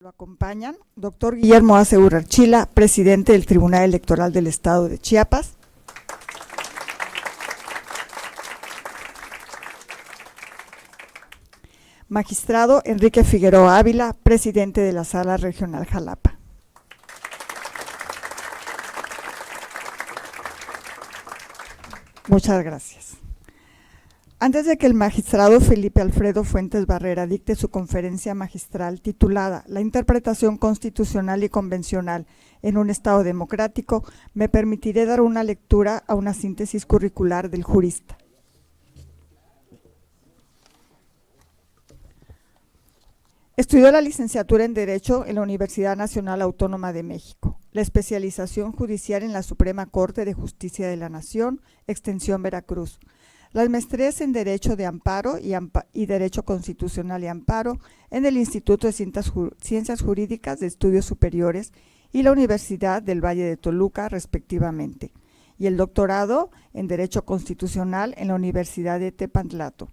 Lo acompañan doctor Guillermo Ace Urarchila, presidente del Tribunal Electoral del Estado de Chiapas. Magistrado Enrique Figueroa Ávila, presidente de la Sala Regional Jalapa. Muchas gracias. Antes de que el magistrado Felipe Alfredo Fuentes Barrera dicte su conferencia magistral titulada La interpretación constitucional y convencional en un Estado democrático, me permitiré dar una lectura a una síntesis curricular del jurista. Estudió la licenciatura en Derecho en la Universidad Nacional Autónoma de México, la especialización judicial en la Suprema Corte de Justicia de la Nación, Extensión Veracruz, las maestrías en Derecho de Amparo y Derecho Constitucional y Amparo en el Instituto de Ciencias Jurídicas de Estudios Superiores y la Universidad del Valle de Toluca, respectivamente, y el doctorado en Derecho Constitucional en la Universidad de Tepantlato.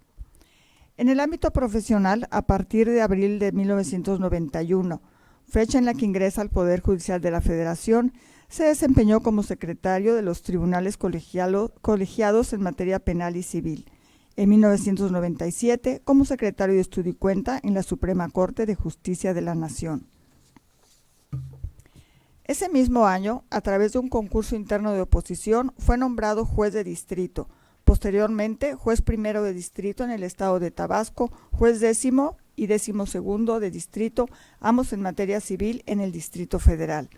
En el ámbito profesional, a partir de abril de 1991, fecha en la que ingresa al Poder Judicial de la Federación, se desempeñó como secretario de los tribunales colegiados en materia penal y civil. En 1997, como secretario de Estudio y Cuenta en la Suprema Corte de Justicia de la Nación. Ese mismo año, a través de un concurso interno de oposición, fue nombrado juez de distrito. Posteriormente, juez primero de distrito en el estado de Tabasco, juez décimo y 12º de distrito, ambos en materia civil en el Distrito Federal.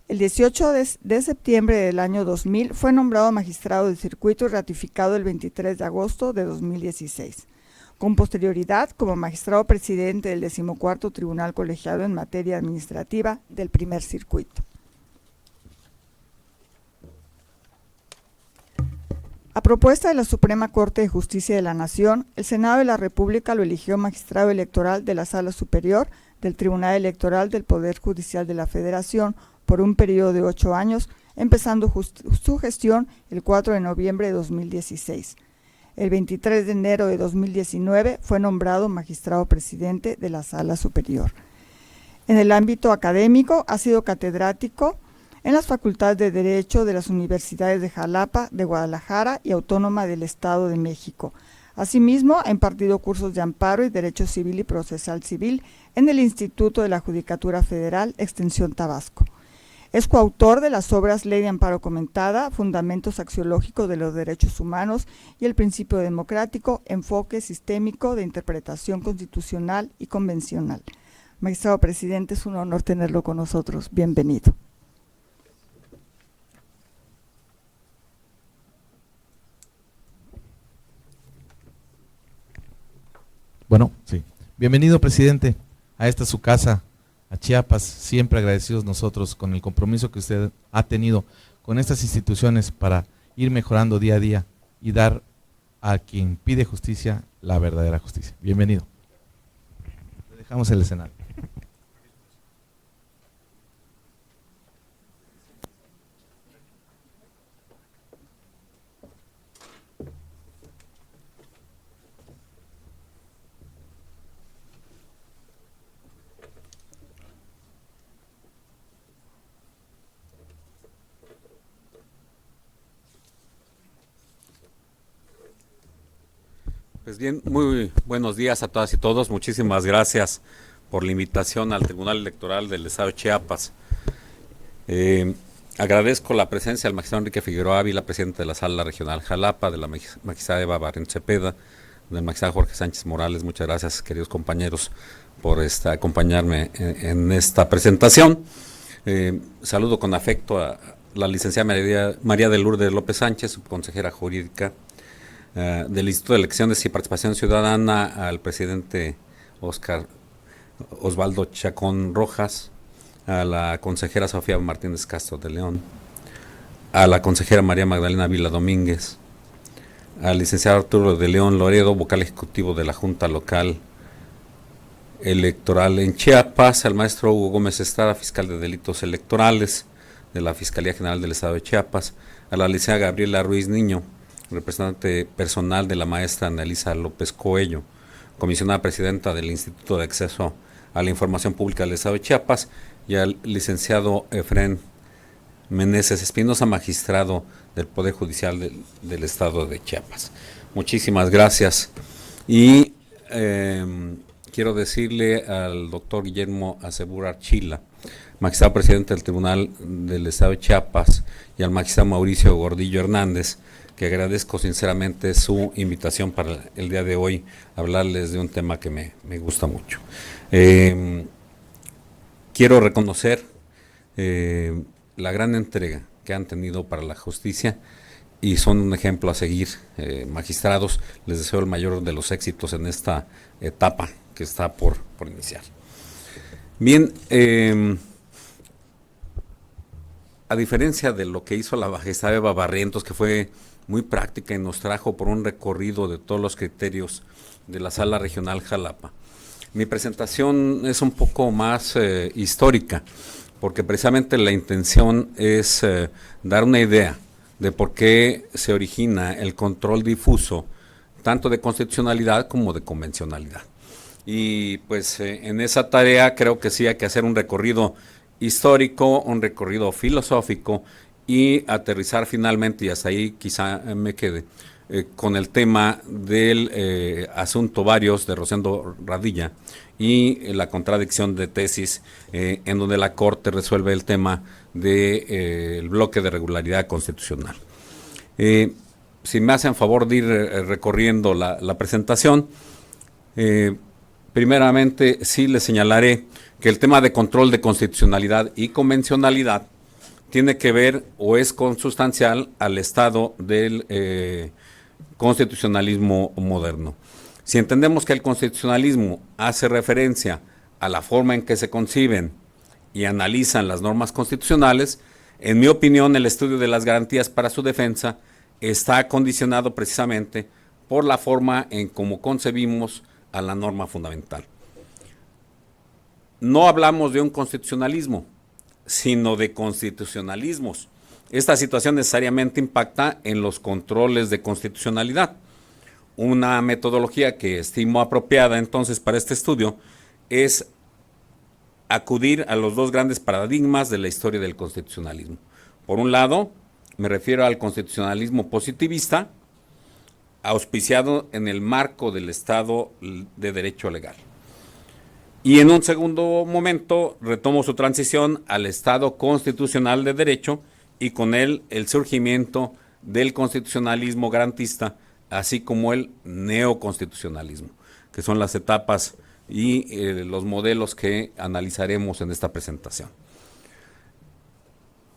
El 18 de septiembre del año 2000 fue nombrado magistrado de circuito y ratificado el 23 de agosto de 2016. Con posterioridad, como magistrado presidente del 14º Tribunal Colegiado en materia administrativa del primer circuito. A propuesta de la Suprema Corte de Justicia de la Nación, el Senado de la República lo eligió magistrado electoral de la Sala Superior del Tribunal Electoral del Poder Judicial de la Federación por un periodo de 8 años, empezando su gestión el 4 de noviembre de 2016. El 23 de enero de 2019 fue nombrado magistrado presidente de la Sala Superior. En el ámbito académico ha sido catedrático en las facultades de Derecho de las Universidades de Jalapa, de Guadalajara y Autónoma del Estado de México. Asimismo, ha impartido cursos de amparo y Derecho Civil y Procesal Civil en el Instituto de la Judicatura Federal, Extensión Tabasco. Es coautor de las obras Ley de Amparo Comentada, Fundamentos Axiológicos de los Derechos Humanos y el Principio Democrático, Enfoque Sistémico de Interpretación Constitucional y Convencional. Magistrado presidente, es un honor tenerlo con nosotros. Bienvenido. Bueno, sí. Bienvenido, presidente, a esta su casa, a Chiapas. Siempre agradecidos nosotros con el compromiso que usted ha tenido con estas instituciones para ir mejorando día a día y dar a quien pide justicia la verdadera justicia. Bienvenido. Le dejamos el escenario. Pues bien, muy buenos días a todas y todos. Muchísimas gracias por la invitación al Tribunal Electoral del Estado de Chiapas. Agradezco la presencia del magistrado Enrique Figueroa Ávila, presidente de la Sala Regional Jalapa, de la magistrada Eva Barrén Cepeda, del magistrado Jorge Sánchez Morales. Muchas gracias, queridos compañeros, por acompañarme en esta presentación. Saludo con afecto a la licenciada María de Lourdes López Sánchez, subconsejera jurídica del Instituto de Elecciones y Participación Ciudadana, al presidente Osvaldo Chacón Rojas, a la consejera Sofía Martínez Castro de León, a la consejera María Magdalena Vila Domínguez, al licenciado Arturo de León Loredo, vocal ejecutivo de la Junta Local Electoral en Chiapas, al maestro Hugo Gómez Estrada, fiscal de delitos electorales de la Fiscalía General del Estado de Chiapas, a la licenciada Gabriela Ruiz Niño, representante personal de la maestra Annalisa López Coello, comisionada presidenta del Instituto de Acceso a la información pública del Estado de Chiapas, y al licenciado Efrén Meneses Espinosa, magistrado del Poder Judicial del Estado de Chiapas. Muchísimas gracias. Y quiero decirle al doctor Guillermo Acebur Archila, magistrado presidente del Tribunal del Estado de Chiapas, y al magistrado Mauricio Gordillo Hernández, que agradezco sinceramente su invitación para el día de hoy, hablarles de un tema que me gusta mucho. Quiero reconocer la gran entrega que han tenido para la justicia y son un ejemplo a seguir, magistrados. Les deseo el mayor de los éxitos en esta etapa que está por iniciar. Bien, a diferencia de lo que hizo la magistrada Eva Barrientos, que fue muy práctica y nos trajo por un recorrido de todos los criterios de la Sala Regional Jalapa, mi presentación es un poco más histórica, porque precisamente la intención es dar una idea de por qué se origina el control difuso, tanto de constitucionalidad como de convencionalidad. Y pues en esa tarea creo que sí hay que hacer un recorrido histórico, un recorrido filosófico y aterrizar finalmente, y hasta ahí quizá me quede, con el tema del asunto Varios de Rosendo Radilla y la contradicción de tesis en donde la Corte resuelve el tema del bloque de regularidad constitucional. Si me hacen favor de ir recorriendo la presentación, primeramente sí les señalaré que el tema de control de constitucionalidad y convencionalidad tiene que ver o es consustancial al estado del constitucionalismo moderno. Si entendemos que el constitucionalismo hace referencia a la forma en que se conciben y analizan las normas constitucionales, en mi opinión el estudio de las garantías para su defensa está condicionado precisamente por la forma en cómo concebimos a la norma fundamental. No hablamos de un constitucionalismo, sino de constitucionalismos. Esta situación necesariamente impacta en los controles de constitucionalidad. Una metodología que estimo apropiada entonces para este estudio es acudir a los dos grandes paradigmas de la historia del constitucionalismo. Por un lado, me refiero al constitucionalismo positivista, auspiciado en el marco del Estado de Derecho legal. Y en un segundo momento retomo su transición al Estado constitucional de derecho y con él el surgimiento del constitucionalismo garantista, así como el neoconstitucionalismo, que son las etapas y los modelos que analizaremos en esta presentación.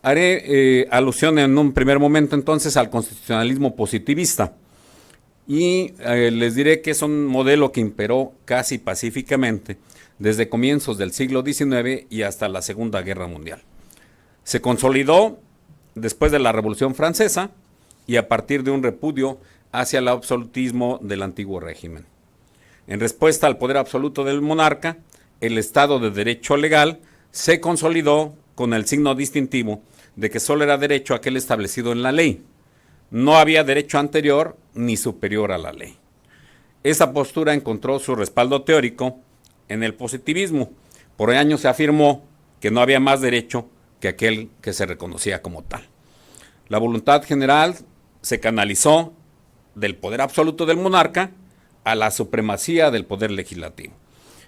Haré alusión en un primer momento entonces al constitucionalismo positivista y les diré que es un modelo que imperó casi pacíficamente desde comienzos del siglo XIX y hasta la Segunda Guerra Mundial. Se consolidó después de la Revolución Francesa y a partir de un repudio hacia el absolutismo del antiguo régimen. En respuesta al poder absoluto del monarca, el Estado de Derecho legal se consolidó con el signo distintivo de que solo era derecho aquel establecido en la ley. No había derecho anterior ni superior a la ley. Esa postura encontró su respaldo teórico en el positivismo. Por años se afirmó que no había más derecho que aquel que se reconocía como tal. La voluntad general se canalizó del poder absoluto del monarca a la supremacía del poder legislativo.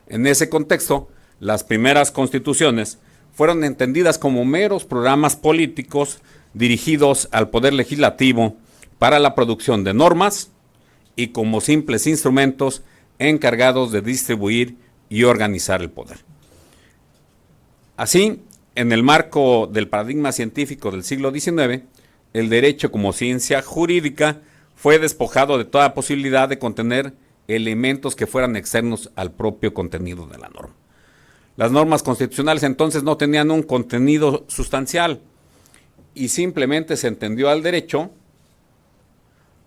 En ese contexto, las primeras constituciones fueron entendidas como meros programas políticos dirigidos al poder legislativo para la producción de normas y como simples instrumentos encargados de distribuir y organizar el poder. Así, en el marco del paradigma científico del siglo XIX, el derecho como ciencia jurídica fue despojado de toda posibilidad de contener elementos que fueran externos al propio contenido de la norma. Las normas constitucionales entonces no tenían un contenido sustancial y simplemente se entendió al derecho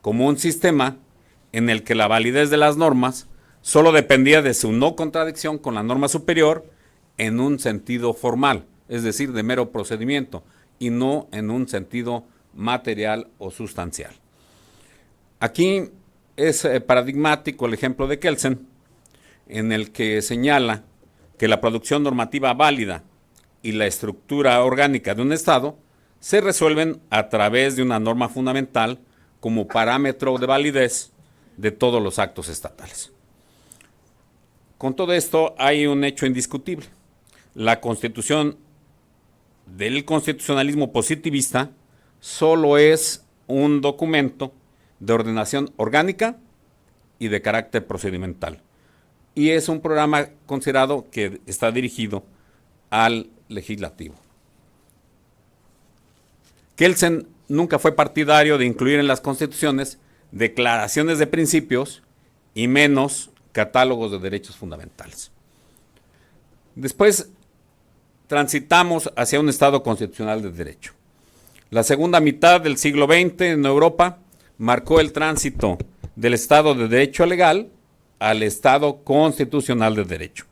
como un sistema en el que la validez de las normas solo dependía de su no contradicción con la norma superior en un sentido formal, es decir, de mero procedimiento, y no en un sentido material o sustancial. Aquí es paradigmático el ejemplo de Kelsen, en el que señala que la producción normativa válida y la estructura orgánica de un Estado se resuelven a través de una norma fundamental como parámetro de validez de todos los actos estatales. Con todo esto hay un hecho indiscutible. La Constitución del constitucionalismo positivista solo es un documento de ordenación orgánica y de carácter procedimental. Y es un programa considerado que está dirigido al legislativo. Kelsen nunca fue partidario de incluir en las constituciones declaraciones de principios y menos catálogos de derechos fundamentales. Después transitamos hacia un Estado constitucional de derecho. La segunda mitad del siglo XX en Europa marcó el tránsito del Estado de derecho legal al Estado constitucional de derecho.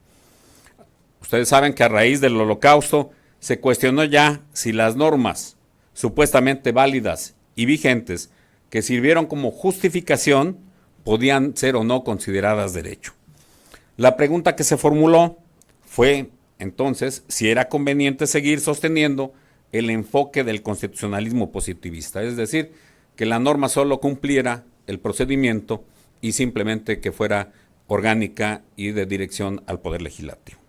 Ustedes saben que a raíz del Holocausto se cuestionó ya si las normas supuestamente válidas y vigentes que sirvieron como justificación podían ser o no consideradas derecho. La pregunta que se formuló fue entonces si era conveniente seguir sosteniendo el enfoque del constitucionalismo positivista, es decir, que la norma solo cumpliera el procedimiento y simplemente que fuera orgánica y de dirección al Poder Legislativo.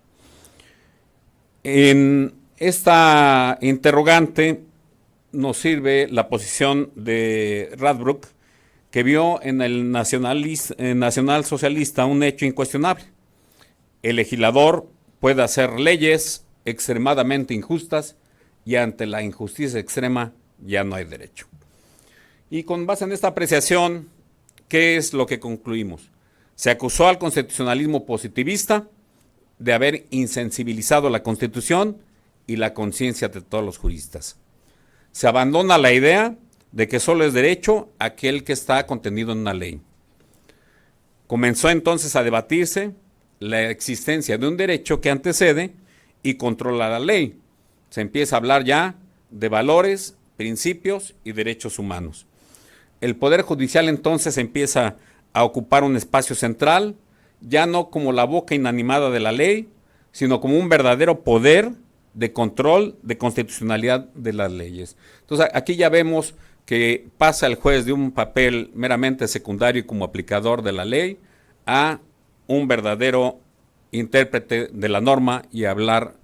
En esta interrogante nos sirve la posición de Radbruch, que vio en el nacional socialista un hecho incuestionable. El legislador puede hacer leyes extremadamente injustas y ante la injusticia extrema ya no hay derecho. Y con base en esta apreciación, ¿qué es lo que concluimos? Se acusó al constitucionalismo positivista de haber insensibilizado la Constitución y la conciencia de todos los juristas. Se abandona la idea de que solo es derecho aquel que está contenido en una ley. Comenzó entonces a debatirse la existencia de un derecho que antecede y controla la ley. Se empieza a hablar ya de valores, principios y derechos humanos. El Poder Judicial entonces empieza a ocupar un espacio central, ya no como la boca inanimada de la ley, sino como un verdadero poder de control de constitucionalidad de las leyes. Entonces aquí ya vemos que pasa el juez de un papel meramente secundario y como aplicador de la ley a un verdadero intérprete de la norma y hablar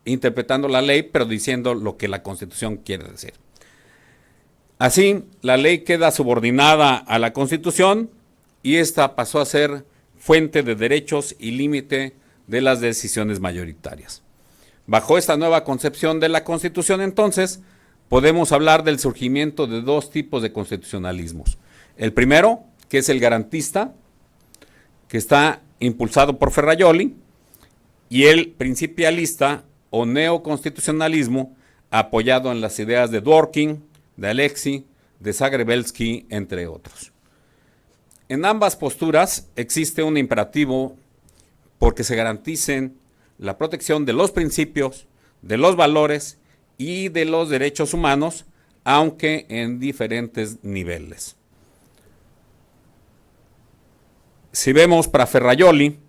interpretando la ley, pero diciendo lo que la Constitución quiere decir. Así, la ley queda subordinada a la Constitución y esta pasó a ser fuente de derechos y límite de las decisiones mayoritarias. Bajo esta nueva concepción de la Constitución, entonces, podemos hablar del surgimiento de dos tipos de constitucionalismos. El primero, que es el garantista, que está impulsado por Ferrajoli, y el principialista o neoconstitucionalismo, apoyado en las ideas de Dworkin, de Alexis, de Zagrebelsky, entre otros. En ambas posturas existe un imperativo porque se garanticen la protección de los principios, de los valores y de los derechos humanos, aunque en diferentes niveles. Si vemos para Ferrajoli,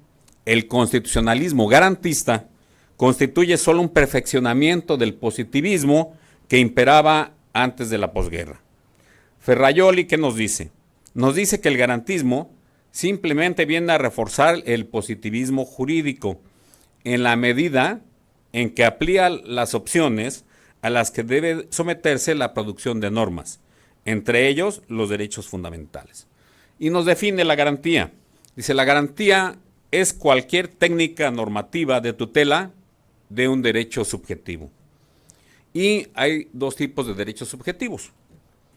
el constitucionalismo garantista constituye solo un perfeccionamiento del positivismo que imperaba antes de la posguerra. Ferrajoli, ¿qué nos dice? Nos dice que el garantismo simplemente viene a reforzar el positivismo jurídico en la medida en que amplía las opciones a las que debe someterse la producción de normas, entre ellos los derechos fundamentales. Y nos define la garantía. Dice, la garantía es cualquier técnica normativa de tutela de un derecho subjetivo. Y hay dos tipos de derechos subjetivos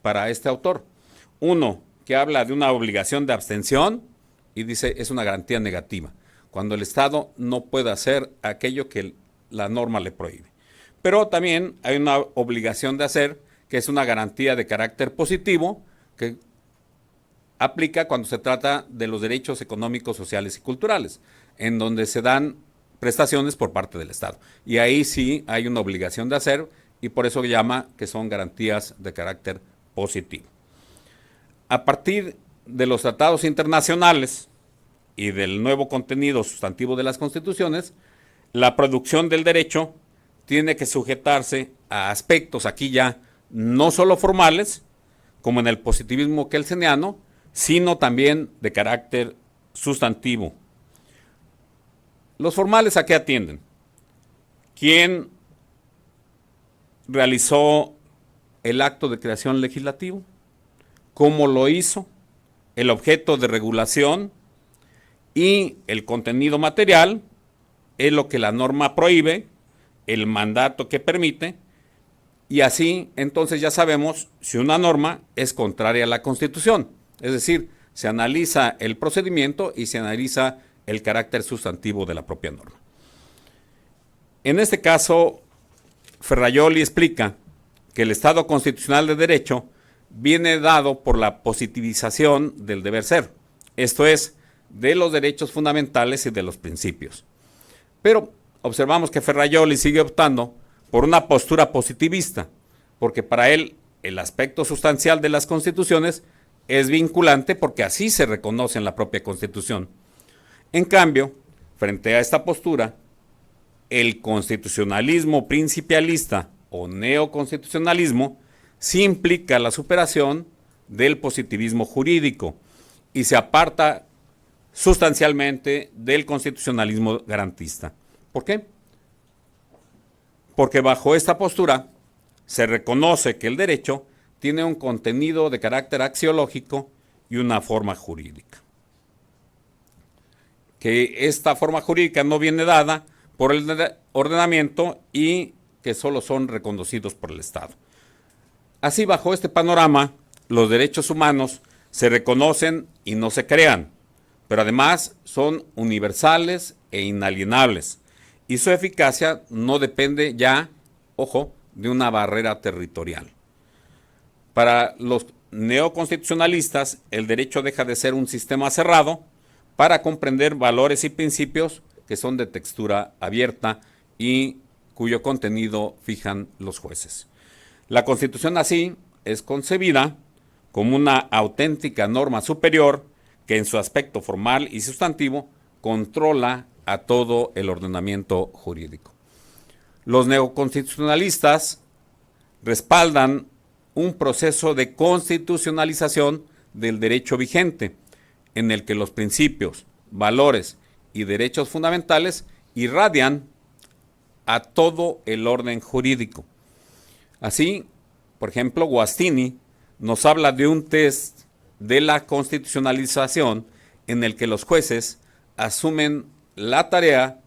para este autor. Uno, que habla de una obligación de abstención y dice es una garantía negativa, cuando el Estado no puede hacer aquello que la norma le prohíbe. Pero también hay una obligación de hacer, que es una garantía de carácter positivo, que aplica cuando se trata de los derechos económicos, sociales y culturales, en donde se dan prestaciones por parte del Estado. Y ahí sí hay una obligación de hacer, y por eso llama que son garantías de carácter positivo. A partir de los tratados internacionales, y del nuevo contenido sustantivo de las constituciones, la producción del derecho tiene que sujetarse a aspectos aquí ya no solo formales, como en el positivismo kelseniano, sino también de carácter sustantivo. Los formales, ¿a qué atienden? ¿Quién realizó el acto de creación legislativo? ¿Cómo lo hizo? El objeto de regulación y el contenido material es lo que la norma prohíbe, el mandato que permite, y así entonces ya sabemos si una norma es contraria a la Constitución. Es decir, se analiza el procedimiento y se analiza el carácter sustantivo de la propia norma. En este caso, Ferrajoli explica que el Estado constitucional de derecho viene dado por la positivización del deber ser, esto es, de los derechos fundamentales y de los principios. Pero observamos que Ferrajoli sigue optando por una postura positivista, porque para él el aspecto sustancial de las constituciones es vinculante porque así se reconoce en la propia Constitución. En cambio, frente a esta postura, el constitucionalismo principialista o neoconstitucionalismo sí implica la superación del positivismo jurídico y se aparta sustancialmente del constitucionalismo garantista. ¿Por qué? Porque bajo esta postura se reconoce que el derecho tiene un contenido de carácter axiológico y una forma jurídica. Que esta forma jurídica no viene dada por el ordenamiento y que solo son reconocidos por el Estado. Así, bajo este panorama, los derechos humanos se reconocen y no se crean, pero además son universales e inalienables, y su eficacia no depende ya, ojo, de una barrera territorial. Para los neoconstitucionalistas, el derecho deja de ser un sistema cerrado para comprender valores y principios que son de textura abierta y cuyo contenido fijan los jueces. La Constitución así es concebida como una auténtica norma superior que en su aspecto formal y sustantivo controla a todo el ordenamiento jurídico. Los neoconstitucionalistas respaldan un proceso de constitucionalización del derecho vigente, en el que los principios, valores y derechos fundamentales irradian a todo el orden jurídico. Así, por ejemplo, Guastini nos habla de un test de la constitucionalización en el que los jueces asumen la tarea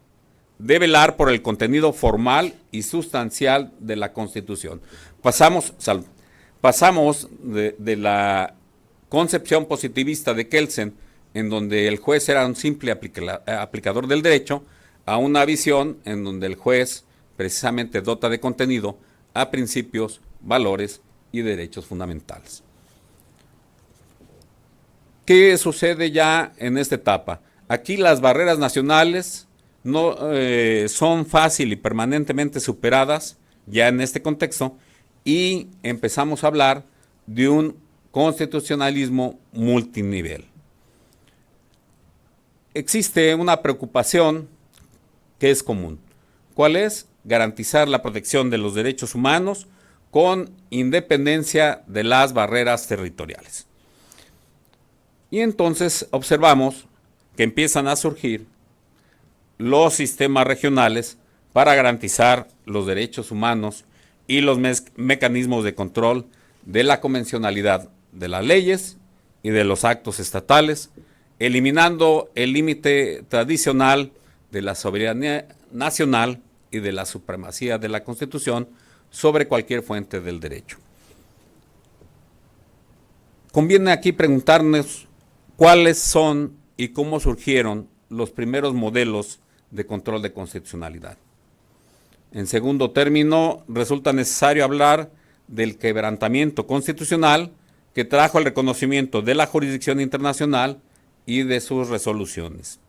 de velar por el contenido formal y sustancial de la Constitución. Pasamos de la concepción positivista de Kelsen, en donde el juez era un simple aplicador del derecho, a una visión en donde el juez precisamente dota de contenido a principios, valores y derechos fundamentales. ¿Qué sucede ya en esta etapa? Aquí las barreras nacionales no son fácil y permanentemente superadas ya en este contexto y empezamos a hablar de un constitucionalismo multinivel. Existe una preocupación que es común. ¿Cuál es? Garantizar la protección de los derechos humanos con independencia de las barreras territoriales. Y entonces observamos que empiezan a surgir los sistemas regionales para garantizar los derechos humanos y los mecanismos de control de la convencionalidad de las leyes y de los actos estatales, eliminando el límite tradicional de la soberanía nacional y de la supremacía de la Constitución sobre cualquier fuente del derecho. Conviene aquí preguntarnos cuáles son y cómo surgieron los primeros modelos de control de constitucionalidad. En segundo término, resulta necesario hablar del quebrantamiento constitucional que trajo el reconocimiento de la jurisdicción internacional y de sus resoluciones.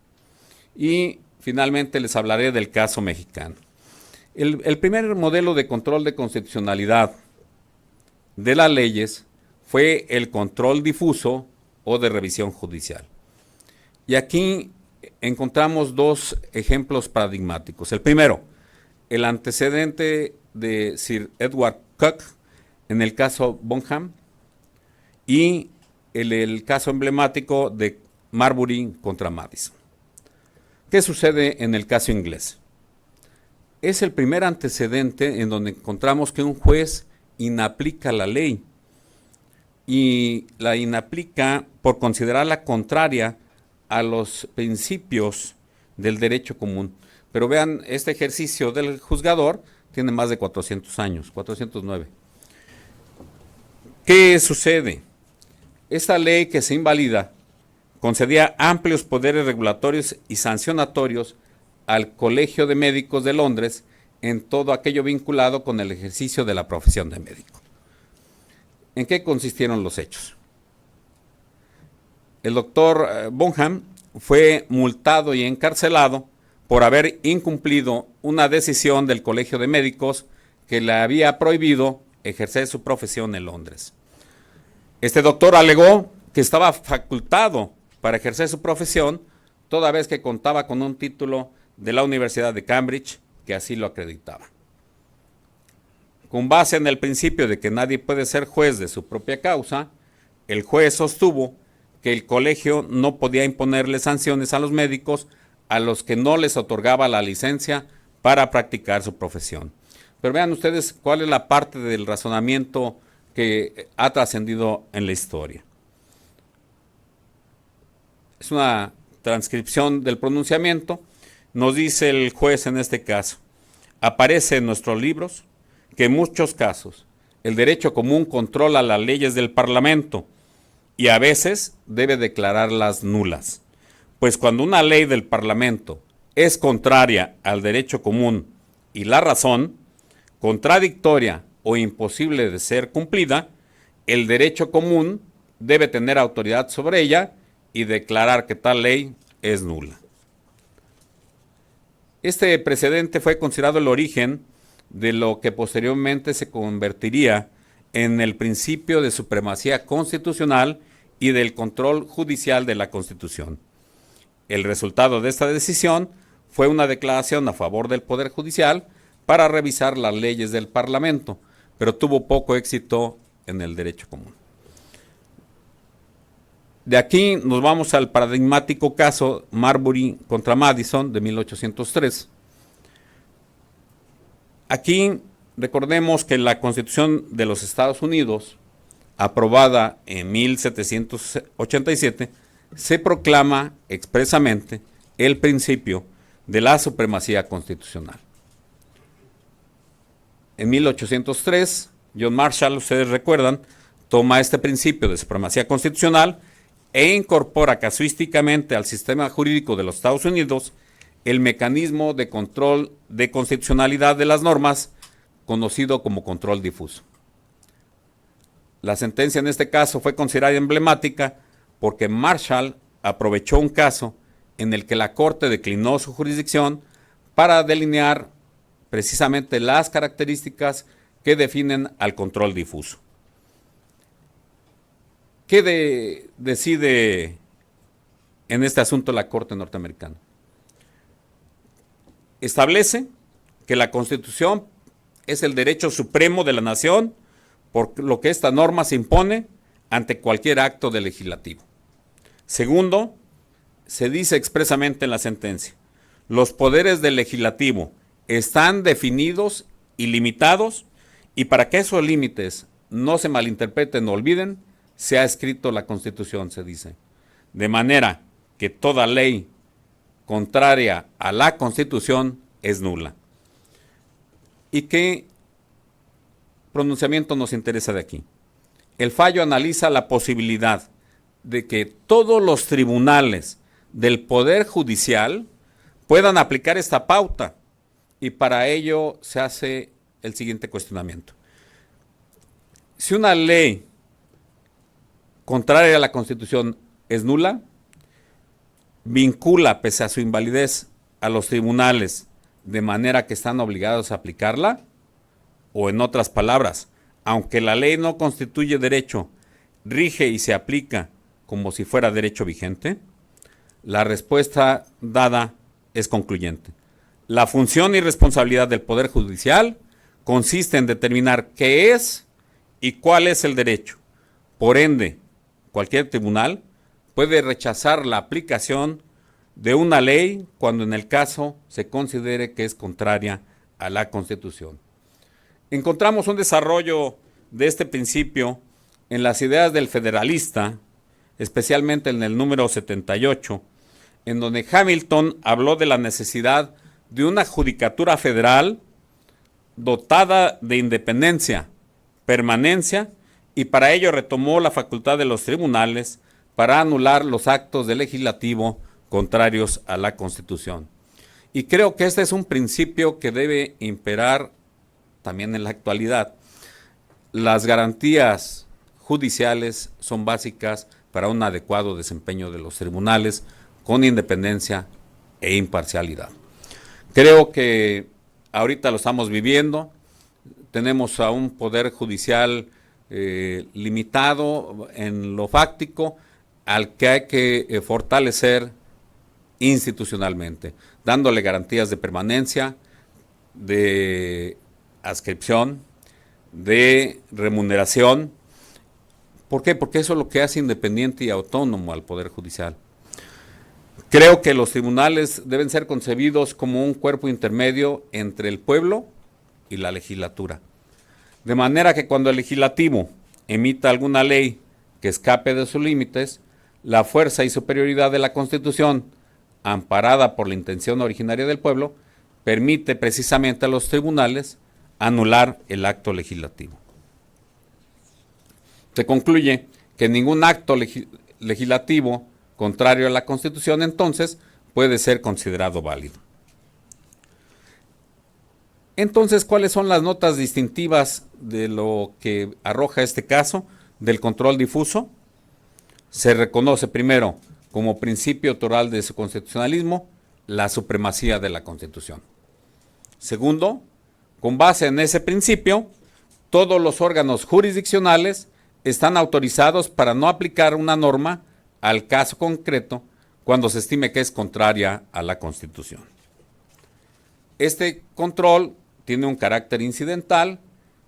Y finalmente les hablaré del caso mexicano. El primer modelo de control de constitucionalidad de las leyes fue el control difuso o de revisión judicial. Y aquí encontramos dos ejemplos paradigmáticos. El primero, el antecedente de Sir Edward Coke en el caso Bonham y el caso emblemático de Marbury contra Madison. ¿Qué sucede en el caso inglés? Es el primer antecedente en donde encontramos que un juez inaplica la ley y la inaplica por considerarla contraria a los principios del derecho común. Pero vean, este ejercicio del juzgador tiene más de 400 años, 409. ¿Qué sucede? Esta ley que se invalida concedía amplios poderes regulatorios y sancionatorios al Colegio de Médicos de Londres en todo aquello vinculado con el ejercicio de la profesión de médico. ¿En qué consistieron los hechos? El doctor Bonham fue multado y encarcelado por haber incumplido una decisión del Colegio de Médicos que le había prohibido ejercer su profesión en Londres. Este doctor alegó que estaba facultado para ejercer su profesión toda vez que contaba con un título de la Universidad de Cambridge que así lo acreditaba. Con base en el principio de que nadie puede ser juez de su propia causa, el juez sostuvo que el colegio no podía imponerle sanciones a los médicos a los que no les otorgaba la licencia para practicar su profesión. Pero vean ustedes cuál es la parte del razonamiento que ha trascendido en la historia. Es una transcripción del pronunciamiento. Nos dice el juez en este caso: aparece en nuestros libros que en muchos casos el derecho común controla las leyes del Parlamento y a veces debe declararlas nulas. Pues cuando una ley del Parlamento es contraria al derecho común y la razón, contradictoria o imposible de ser cumplida, el derecho común debe tener autoridad sobre ella y declarar que tal ley es nula. Este precedente fue considerado el origen de lo que posteriormente se convertiría en el principio de supremacía constitucional y del control judicial de la Constitución. El resultado de esta decisión fue una declaración a favor del Poder Judicial para revisar las leyes del Parlamento, pero tuvo poco éxito en el derecho común. De aquí nos vamos al paradigmático caso Marbury contra Madison de 1803. Aquí recordemos que la Constitución de los Estados Unidos, aprobada en 1787, se proclama expresamente el principio de la supremacía constitucional. En 1803, John Marshall, ustedes recuerdan, toma este principio de supremacía constitucional e incorpora casuísticamente al sistema jurídico de los Estados Unidos el mecanismo de control de constitucionalidad de las normas, conocido como control difuso. La sentencia en este caso fue considerada emblemática porque Marshall aprovechó un caso en el que la Corte declinó su jurisdicción para delinear precisamente las características que definen al control difuso. ¿Qué decide en este asunto la Corte norteamericana? Establece que la Constitución es el derecho supremo de la nación, por lo que esta norma se impone ante cualquier acto del legislativo. Segundo, se dice expresamente en la sentencia: los poderes del legislativo están definidos y limitados, y para que esos límites no se malinterpreten o olviden, se ha escrito la Constitución, se dice, de manera que toda ley contraria a la Constitución es nula. ¿Y qué pronunciamiento nos interesa de aquí? El fallo analiza la posibilidad de que todos los tribunales del Poder Judicial puedan aplicar esta pauta, y para ello se hace el siguiente cuestionamiento. Si una ley contraria a la Constitución es nula, vincula, pese a su invalidez, a los tribunales de manera que están obligados a aplicarla, o en otras palabras, aunque la ley no constituye derecho, rige y se aplica como si fuera derecho vigente. la respuesta dada es concluyente. La función y responsabilidad del Poder Judicial consiste en determinar qué es y cuál es el derecho. Por ende, cualquier tribunal puede rechazar la aplicación de una ley cuando en el caso se considere que es contraria a la Constitución. Encontramos un desarrollo de este principio en las ideas del federalista, especialmente en el número 78, en donde Hamilton habló de la necesidad de una judicatura federal dotada de independencia, permanencia, y para ello retomó la facultad de los tribunales para anular los actos del legislativo contrarios a la Constitución. Y creo que este es un principio que debe imperar también en la actualidad. Las garantías judiciales son básicas para un adecuado desempeño de los tribunales con independencia e imparcialidad. Creo que ahorita lo estamos viviendo, tenemos a un poder judicial limitado en lo fáctico, al que hay que fortalecer institucionalmente, dándole garantías de permanencia, de adscripción, de remuneración. ¿Por qué? Porque eso es lo que hace independiente y autónomo al Poder Judicial. Creo que los tribunales deben ser concebidos como un cuerpo intermedio entre el pueblo y la legislatura. De manera que cuando el legislativo emita alguna ley que escape de sus límites, la fuerza y superioridad de la Constitución, amparada por la intención originaria del pueblo, permite precisamente a los tribunales anular el acto legislativo. Se concluye que ningún acto legislativo contrario a la Constitución entonces puede ser considerado válido. Entonces, ¿cuáles son las notas distintivas de lo que arroja este caso del control difuso? Se reconoce primero como principio toral de su constitucionalismo la supremacía de la Constitución. Segundo, con base en ese principio, todos los órganos jurisdiccionales están autorizados para no aplicar una norma al caso concreto cuando se estime que es contraria a la Constitución. Este control tiene un carácter incidental,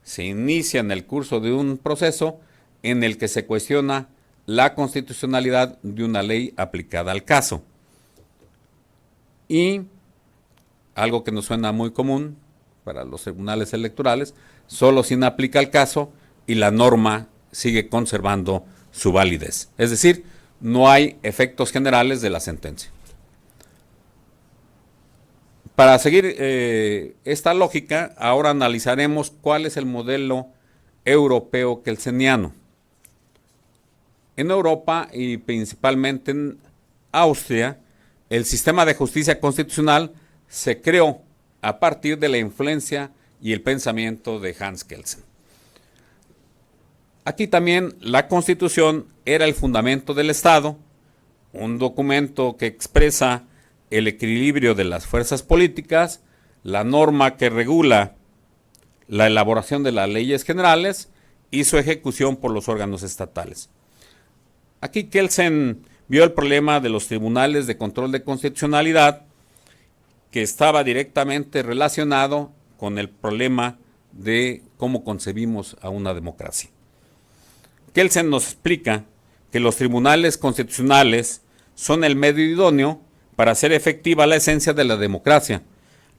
se inicia en el curso de un proceso en el que se cuestiona la constitucionalidad de una ley aplicada al caso. Y algo que nos suena muy común para los tribunales electorales, solo se aplica al caso y la norma sigue conservando su validez. Es decir, no hay efectos generales de la sentencia. Para seguir esta lógica, ahora analizaremos cuál es el modelo europeo kelseniano. En Europa y principalmente en Austria, el sistema de justicia constitucional se creó a partir de la influencia y el pensamiento de Hans Kelsen. Aquí también la Constitución era el fundamento del Estado, un documento que expresa el equilibrio de las fuerzas políticas, la norma que regula la elaboración de las leyes generales y su ejecución por los órganos estatales. Aquí Kelsen vio el problema de los tribunales de control de constitucionalidad, que estaba directamente relacionado con el problema de cómo concebimos a una democracia. Kelsen nos explica que los tribunales constitucionales son el medio idóneo para hacer efectiva la esencia de la democracia,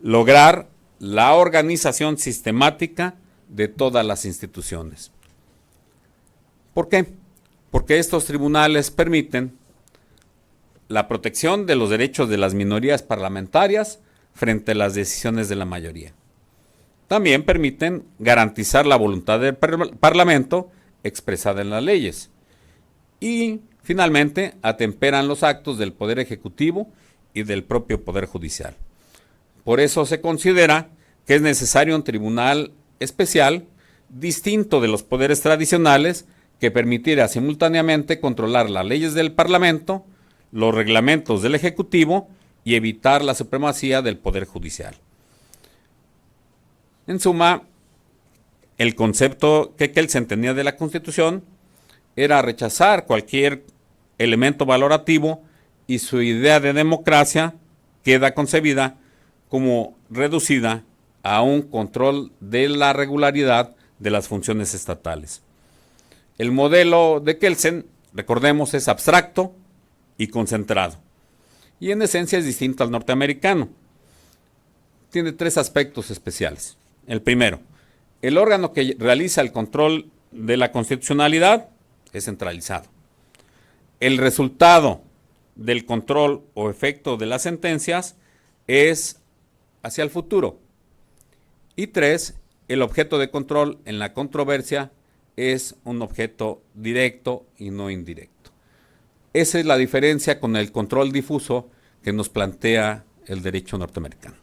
lograr la organización sistemática de todas las instituciones. ¿Por qué? Porque estos tribunales permiten la protección de los derechos de las minorías parlamentarias frente a las decisiones de la mayoría. También permiten garantizar la voluntad del Parlamento expresada en las leyes. Y, finalmente, atemperan los actos del Poder Ejecutivo y del propio Poder Judicial. Por eso se considera que es necesario un tribunal especial, distinto de los poderes tradicionales, que permitiera simultáneamente controlar las leyes del Parlamento, los reglamentos del Ejecutivo y evitar la supremacía del Poder Judicial. En suma, el concepto que Kelsen tenía de la Constitución era rechazar cualquier elemento valorativo y su idea de democracia queda concebida como reducida a un control de la regularidad de las funciones estatales. El modelo de Kelsen, recordemos, es abstracto y concentrado, y en esencia es distinto al norteamericano. Tiene 3 aspectos especiales. El primero, el órgano que realiza el control de la constitucionalidad es centralizado. El resultado del control o efecto de las sentencias es hacia el futuro. Y 3, el objeto de control en la controversia es un objeto directo y no indirecto. Esa es la diferencia con el control difuso que nos plantea el derecho norteamericano.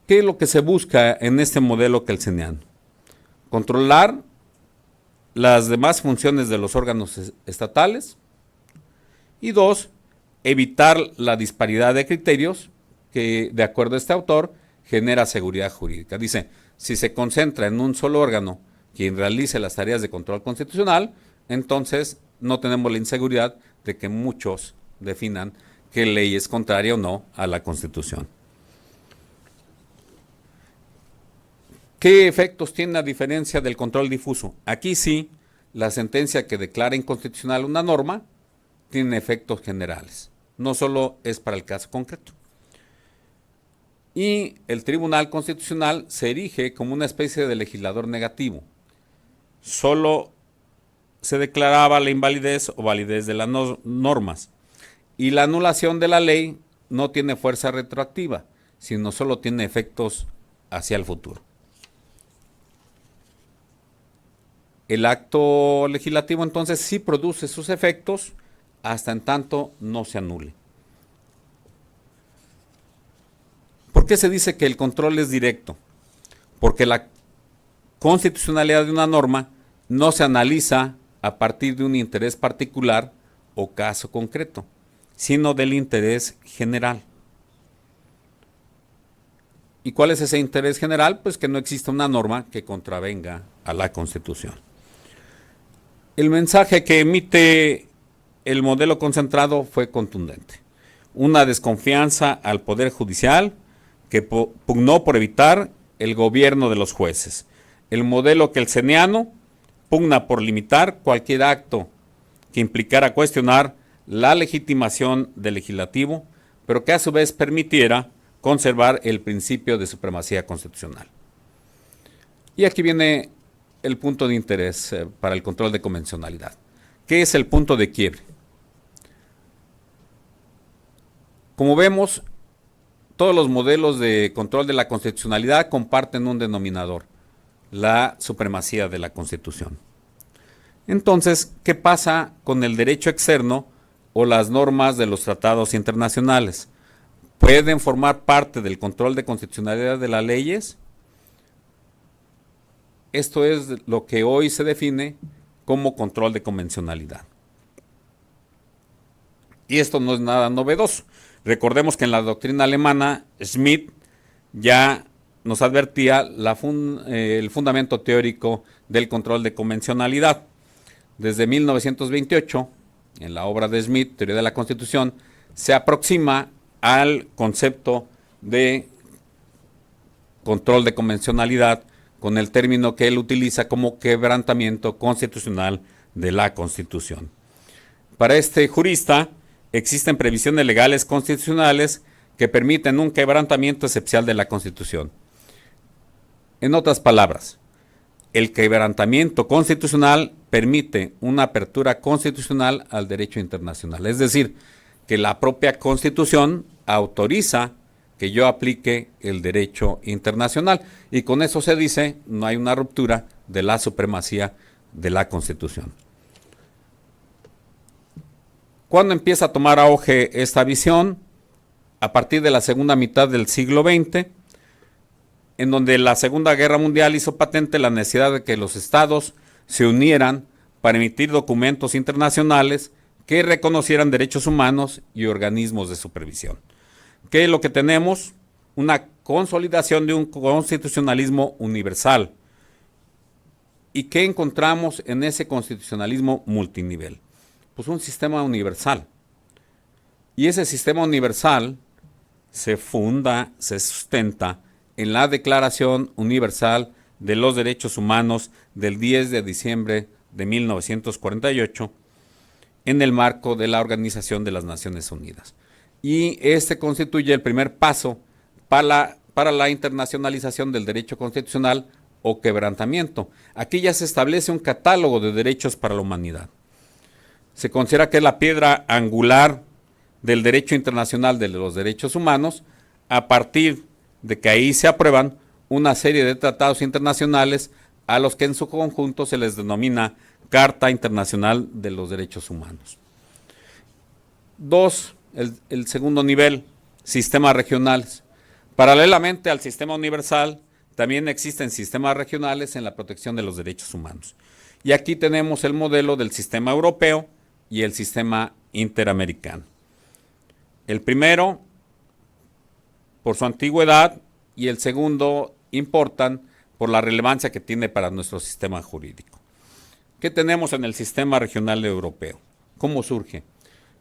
¿Qué es lo que se busca en este modelo kelseniano? Controlar las demás funciones de los órganos estatales y 2, evitar la disparidad de criterios que, de acuerdo a este autor, genera seguridad jurídica. Dice, si se concentra en un solo órgano quien realice las tareas de control constitucional, entonces no tenemos la inseguridad de que muchos definan qué ley es contraria o no a la Constitución. ¿Qué efectos tiene a diferencia del control difuso? Aquí sí, la sentencia que declara inconstitucional una norma tiene efectos generales, no solo es para el caso concreto. Y el Tribunal Constitucional se erige como una especie de legislador negativo. Solo se declaraba la invalidez o validez de las normas, y la anulación de la ley no tiene fuerza retroactiva, sino solo tiene efectos hacia el futuro. El acto legislativo entonces sí produce sus efectos hasta en tanto no se anule. ¿Por qué se dice que el control es directo? Porque la constitucionalidad de una norma no se analiza a partir de un interés particular o caso concreto, sino del interés general. ¿Y cuál es ese interés general? Pues que no exista una norma que contravenga a la Constitución. El mensaje que emite el modelo concentrado fue contundente. Una desconfianza al Poder Judicial que pugnó por evitar el gobierno de los jueces. El modelo kelseniano pugna por limitar cualquier acto que implicara cuestionar la legitimación del legislativo, pero que a su vez permitiera conservar el principio de supremacía constitucional. Y aquí viene el punto de interés para el control de convencionalidad. ¿Qué es el punto de quiebre? Como vemos, todos los modelos de control de la constitucionalidad comparten un denominador, la supremacía de la Constitución. Entonces, ¿qué pasa con el derecho externo o las normas de los tratados internacionales? ¿Pueden formar parte del control de constitucionalidad de las leyes? Esto es lo que hoy se define como control de convencionalidad. Y esto no es nada novedoso. Recordemos que en la doctrina alemana, Schmidt ya nos advertía el fundamento teórico del control de convencionalidad. Desde 1928, en la obra de Schmidt, Teoría de la Constitución, se aproxima al concepto de control de convencionalidad con el término que él utiliza como quebrantamiento constitucional de la Constitución. Para este jurista, existen previsiones legales constitucionales que permiten un quebrantamiento excepcional de la Constitución. En otras palabras, el quebrantamiento constitucional permite una apertura constitucional al derecho internacional. Es decir, que la propia Constitución autoriza que yo aplique el derecho internacional. Y con eso se dice, no hay una ruptura de la supremacía de la Constitución. ¿Cuándo empieza a tomar auge esta visión? A partir de la segunda mitad del siglo XX, en donde la Segunda Guerra Mundial hizo patente la necesidad de que los estados se unieran para emitir documentos internacionales que reconocieran derechos humanos y organismos de supervisión. ¿Qué es lo que tenemos? Una consolidación de un constitucionalismo universal ¿Y qué encontramos en ese constitucionalismo multinivel? Pues un sistema universal. Y ese sistema universal se funda, se sustenta en la Declaración Universal de los Derechos Humanos del 10 de diciembre de 1948, en el marco de la Organización de las Naciones Unidas. Y este constituye el primer paso para la internacionalización del derecho constitucional o quebrantamiento. Aquí ya se establece un catálogo de derechos para la humanidad. Se considera que es la piedra angular del derecho internacional de los derechos humanos, a partir de que ahí se aprueban una serie de tratados internacionales a los que en su conjunto se les denomina Carta Internacional de los Derechos Humanos. 2. El segundo nivel, sistemas regionales. Paralelamente al sistema universal, también existen sistemas regionales en la protección de los derechos humanos. Y aquí tenemos el modelo del sistema europeo y el sistema interamericano. El primero, por su antigüedad, y el segundo, importan por la relevancia que tiene para nuestro sistema jurídico. ¿Qué tenemos en el sistema regional europeo? ¿Cómo surge?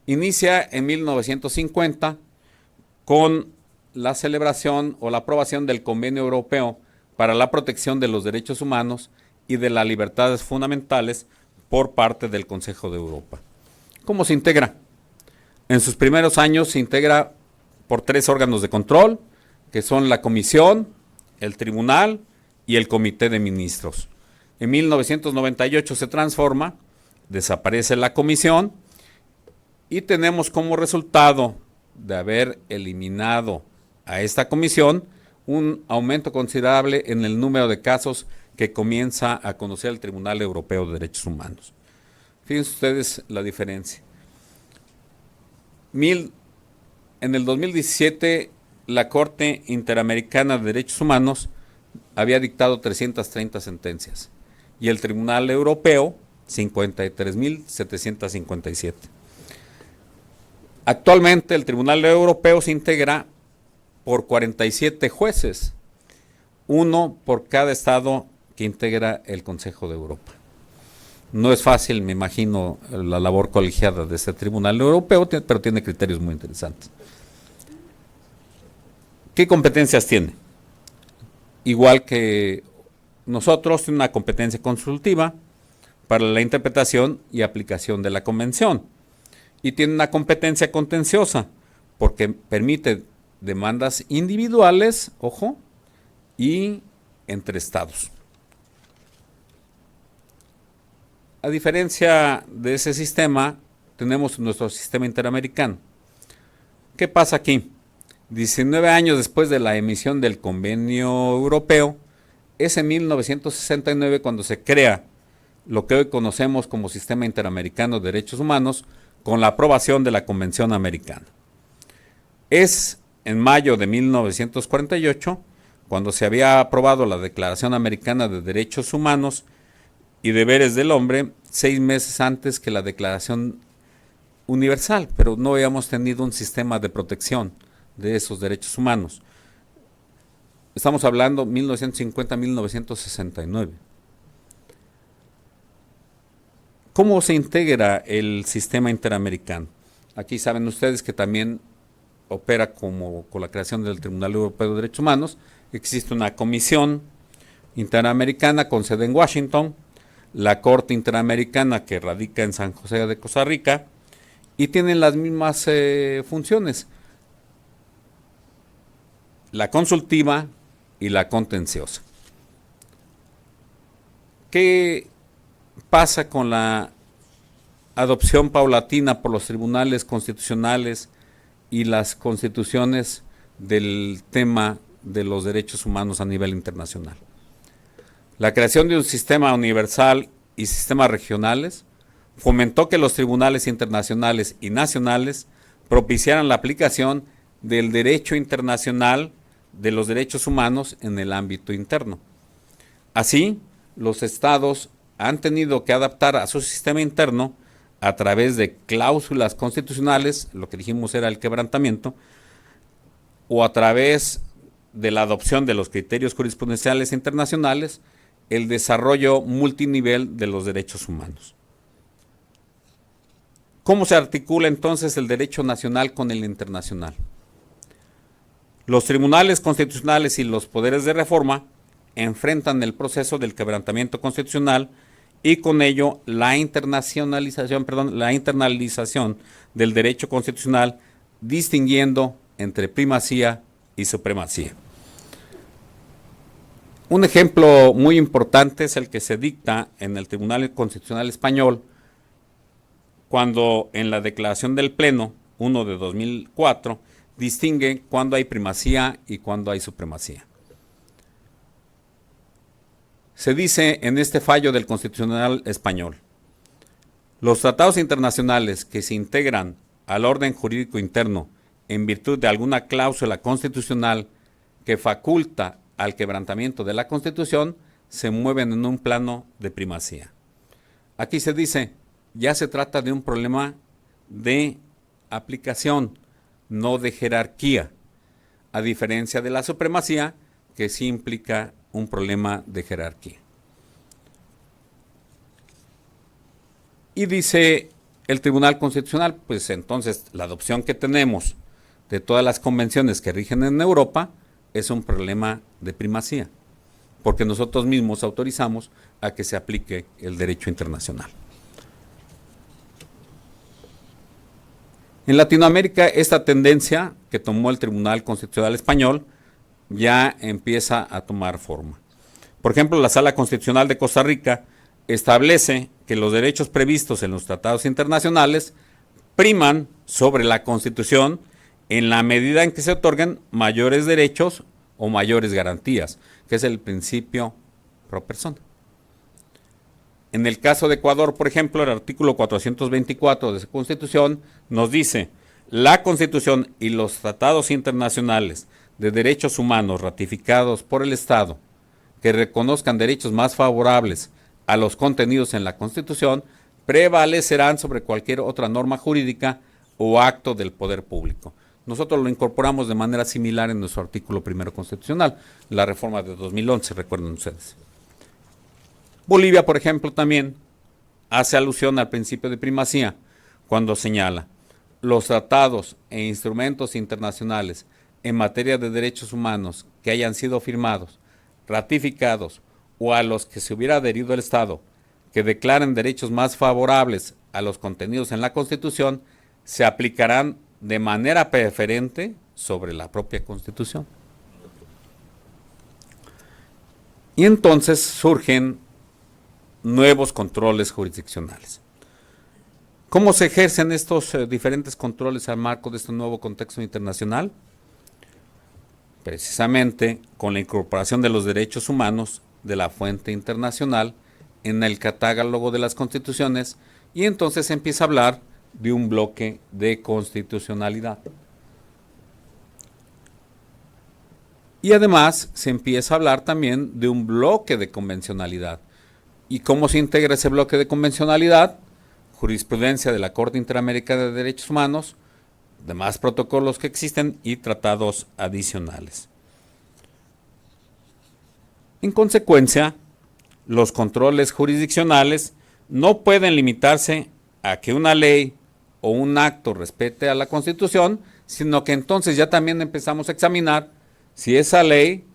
Inicia en 1950 con la celebración o la aprobación del Convenio Europeo para la protección de los derechos humanos y de las libertades fundamentales por parte del Consejo de Europa. ¿Cómo se integra? En sus primeros años se integra por 3 órganos de control, que son la Comisión, el Tribunal y el Comité de Ministros. En 1998 se transforma, desaparece la Comisión y tenemos como resultado de haber eliminado a esta comisión un aumento considerable en el número de casos que comienza a conocer el Tribunal Europeo de Derechos Humanos. Fíjense ustedes la diferencia. En el 2017, la Corte Interamericana de Derechos Humanos había dictado 330 sentencias y el Tribunal Europeo 53.757. Actualmente el Tribunal Europeo se integra por 47 jueces, uno por cada estado que integra el Consejo de Europa. No es fácil, me imagino, la labor colegiada de este Tribunal Europeo, pero tiene criterios muy interesantes. ¿Qué competencias tiene? Igual que nosotros, tiene una competencia consultiva para la interpretación y aplicación de la Convención. Y tiene una competencia contenciosa, porque permite demandas individuales, ojo, y entre estados. A diferencia de ese sistema, tenemos nuestro sistema interamericano. ¿Qué pasa aquí? 19 años después de la emisión del Convenio Europeo, es en 1969 cuando se crea lo que hoy conocemos como Sistema Interamericano de Derechos Humanos, con la aprobación de la Convención Americana. Es en mayo de 1948 cuando se había aprobado la Declaración Americana de Derechos Humanos y Deberes del Hombre, 6 meses antes que la Declaración Universal, pero no habíamos tenido un sistema de protección de esos derechos humanos. Estamos hablando 1950-1969. ¿Cómo se integra el sistema interamericano? Aquí saben ustedes que también opera con la creación del Tribunal Europeo de Derechos Humanos. Existe una comisión interamericana con sede en Washington, la Corte Interamericana que radica en San José de Costa Rica, y tienen las mismas funciones, la consultiva y la contenciosa. ¿Qué pasa con la adopción paulatina por los tribunales constitucionales y las constituciones del tema de los derechos humanos a nivel internacional? La creación de un sistema universal y sistemas regionales fomentó que los tribunales internacionales y nacionales propiciaran la aplicación del derecho internacional de los derechos humanos en el ámbito interno. Así, los estados han tenido que adaptar a su sistema interno a través de cláusulas constitucionales, lo que dijimos era el quebrantamiento, o a través de la adopción de los criterios jurisprudenciales internacionales el desarrollo multinivel de los derechos humanos. ¿Cómo se articula entonces el derecho nacional con el internacional? Los tribunales constitucionales y los poderes de reforma enfrentan el proceso del quebrantamiento constitucional y con ello la internalización del derecho constitucional, distinguiendo entre primacía y supremacía. Un ejemplo muy importante es el que se dicta en el Tribunal Constitucional Español, cuando en la declaración del Pleno 1 de 2004 distingue cuándo hay primacía y cuándo hay supremacía. Se dice en este fallo del Constitucional Español: los tratados internacionales que se integran al orden jurídico interno en virtud de alguna cláusula constitucional que faculta al quebrantamiento de la Constitución se mueven en un plano de primacía. Aquí se dice, ya se trata de un problema de aplicación, no de jerarquía, a diferencia de la supremacía, que sí implica un problema de jerarquía. Y dice el Tribunal Constitucional, pues entonces la adopción que tenemos de todas las convenciones que rigen en Europa es un problema de primacía, porque nosotros mismos autorizamos a que se aplique el derecho internacional. En Latinoamérica, esta tendencia que tomó el Tribunal Constitucional Español ya empieza a tomar forma. Por ejemplo, la Sala Constitucional de Costa Rica establece que los derechos previstos en los tratados internacionales priman sobre la Constitución en la medida en que se otorgan mayores derechos o mayores garantías, que es el principio pro persona. En el caso de Ecuador, por ejemplo, el artículo 424 de su Constitución nos dice: la Constitución y los tratados internacionales de derechos humanos ratificados por el Estado que reconozcan derechos más favorables a los contenidos en la Constitución prevalecerán sobre cualquier otra norma jurídica o acto del poder público. Nosotros lo incorporamos de manera similar en nuestro artículo primero constitucional, la reforma de 2011, recuerden ustedes. Bolivia, por ejemplo, también hace alusión al principio de primacía cuando señala: los tratados e instrumentos internacionales en materia de derechos humanos que hayan sido firmados, ratificados o a los que se hubiera adherido el Estado, que declaren derechos más favorables a los contenidos en la Constitución, se aplicarán de manera preferente sobre la propia Constitución. Y entonces surgen nuevos controles jurisdiccionales. ¿Cómo se ejercen estos diferentes controles al marco de este nuevo contexto internacional? Precisamente con la incorporación de los derechos humanos de la fuente internacional en el catálogo de las constituciones, y entonces se empieza a hablar de un bloque de constitucionalidad. Y además se empieza a hablar también de un bloque de convencionalidad. ¿Y cómo se integra ese bloque de convencionalidad? Jurisprudencia de la Corte Interamericana de Derechos Humanos, demás protocolos que existen y tratados adicionales. En consecuencia, los controles jurisdiccionales no pueden limitarse a que una ley o un acto respete a la Constitución, sino que entonces ya también empezamos a examinar si esa ley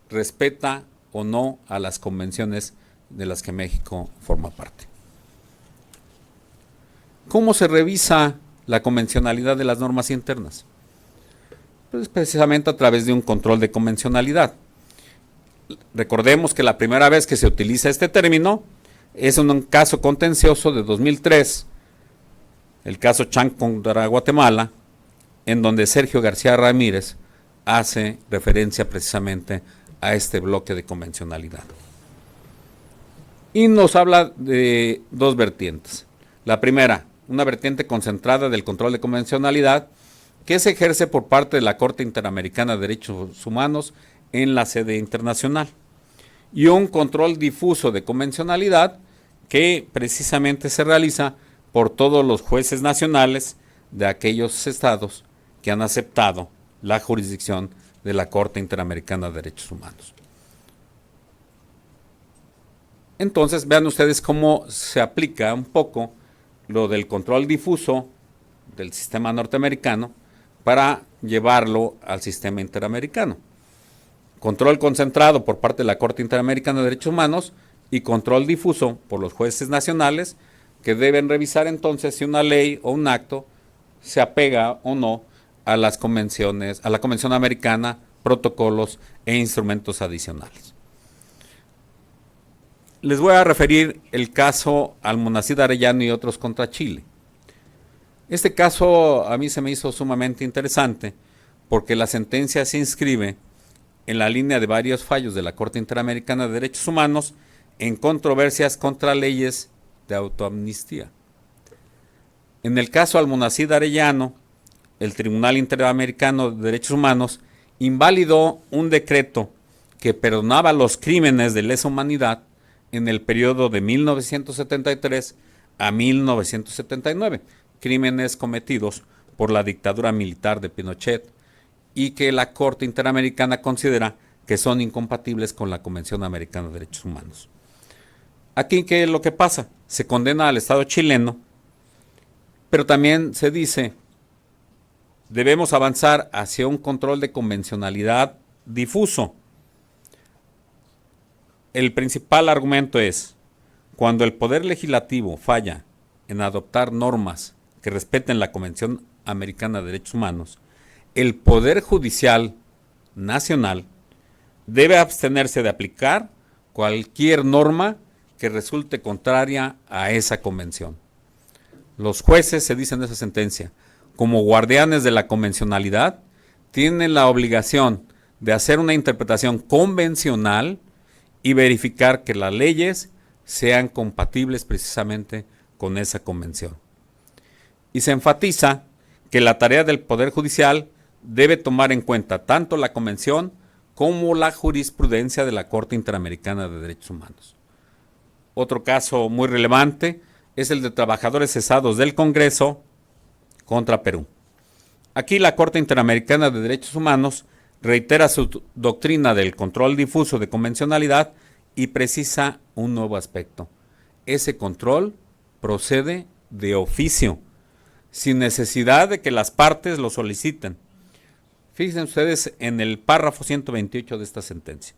respeta o no a las convenciones de las que México forma parte. ¿Cómo se revisa la convencionalidad de las normas internas? Pues precisamente a través de un control de convencionalidad. Recordemos que la primera vez que se utiliza este término es en un caso contencioso de 2003, el caso Chang contra Guatemala, en donde Sergio García Ramírez hace referencia precisamente a este bloque de convencionalidad. Y nos habla de dos vertientes. La primera, una vertiente concentrada del control de convencionalidad que se ejerce por parte de la Corte Interamericana de Derechos Humanos en la sede internacional, y un control difuso de convencionalidad que precisamente se realiza por todos los jueces nacionales de aquellos estados que han aceptado la jurisdicción de la Corte Interamericana de Derechos Humanos. Entonces vean ustedes cómo se aplica un poco lo del control difuso del sistema norteamericano para llevarlo al sistema interamericano. Control concentrado por parte de la Corte Interamericana de Derechos Humanos y control difuso por los jueces nacionales, que deben revisar entonces si una ley o un acto se apega o no a las convenciones, a la Convención Americana, protocolos e instrumentos adicionales. Les voy a referir el caso Almonacid Arellano y otros contra Chile. Este caso a mí se me hizo sumamente interesante porque la sentencia se inscribe en la línea de varios fallos de la Corte Interamericana de Derechos Humanos en controversias contra leyes de autoamnistía. En el caso Almonacid Arellano, el Tribunal Interamericano de Derechos Humanos invalidó un decreto que perdonaba los crímenes de lesa humanidad en el periodo de 1973 a 1979, crímenes cometidos por la dictadura militar de Pinochet y que la Corte Interamericana considera que son incompatibles con la Convención Americana de Derechos Humanos. Aquí, ¿qué es lo que pasa? Se condena al Estado chileno, pero también se dice, debemos avanzar hacia un control de convencionalidad difuso. El principal argumento es, cuando el Poder Legislativo falla en adoptar normas que respeten la Convención Americana de Derechos Humanos, el Poder Judicial Nacional debe abstenerse de aplicar cualquier norma que resulte contraria a esa convención. Los jueces, se dice en esa sentencia, como guardianes de la convencionalidad, tienen la obligación de hacer una interpretación convencional y verificar que las leyes sean compatibles precisamente con esa convención. Y se enfatiza que la tarea del Poder Judicial debe tomar en cuenta tanto la convención como la jurisprudencia de la Corte Interamericana de Derechos Humanos. Otro caso muy relevante es el de trabajadores cesados del Congreso contra Perú. Aquí la Corte Interamericana de Derechos Humanos reitera su doctrina del control difuso de convencionalidad y precisa un nuevo aspecto. Ese control procede de oficio, sin necesidad de que las partes lo soliciten. Fíjense ustedes en el párrafo 128 de esta sentencia.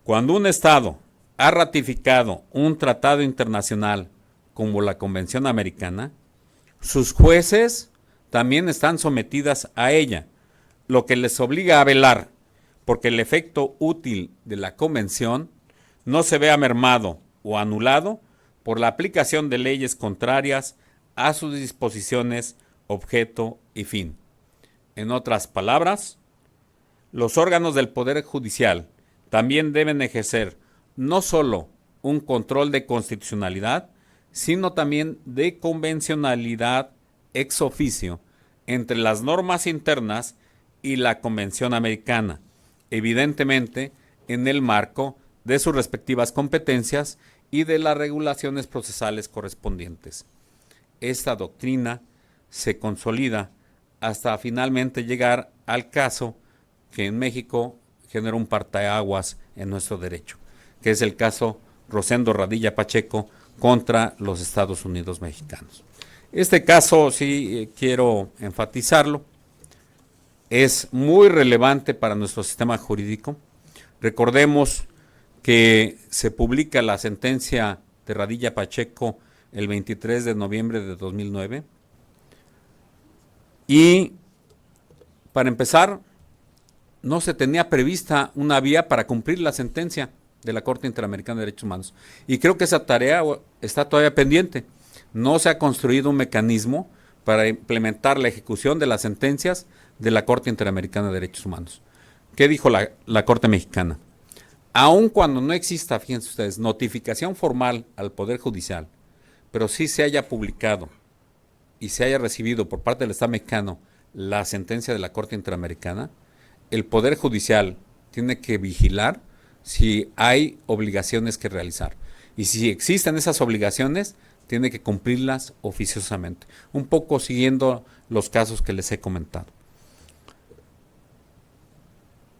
Cuando un Estado ha ratificado un tratado internacional como la Convención Americana, sus jueces también están sometidas a ella, lo que les obliga a velar porque el efecto útil de la Convención no se vea mermado o anulado por la aplicación de leyes contrarias a sus disposiciones, objeto y fin. En otras palabras, los órganos del Poder Judicial también deben ejercer no solo un control de constitucionalidad, sino también de convencionalidad ex oficio entre las normas internas y la Convención Americana, evidentemente en el marco de sus respectivas competencias y de las regulaciones procesales correspondientes. Esta doctrina se consolida hasta finalmente llegar al caso que en México generó un parteaguas en nuestro derecho, que es el caso Rosendo Radilla Pacheco contra los Estados Unidos mexicanos. Este caso, sí quiero enfatizarlo, es muy relevante para nuestro sistema jurídico. Recordemos que se publica la sentencia de Radilla Pacheco el 23 de noviembre de 2009. Y para empezar, no se tenía prevista una vía para cumplir la sentencia de la Corte Interamericana de Derechos Humanos. Y creo que esa tarea está todavía pendiente. No se ha construido un mecanismo para implementar la ejecución de las sentencias de la Corte Interamericana de Derechos Humanos. ¿Qué dijo la Corte Mexicana? Aun cuando no exista, fíjense ustedes, notificación formal al Poder Judicial, pero sí se haya publicado y se haya recibido por parte del Estado mexicano la sentencia de la Corte Interamericana, el Poder Judicial tiene que vigilar si hay obligaciones que realizar. Y si existen esas obligaciones, tiene que cumplirlas oficiosamente. Un poco siguiendo los casos que les he comentado.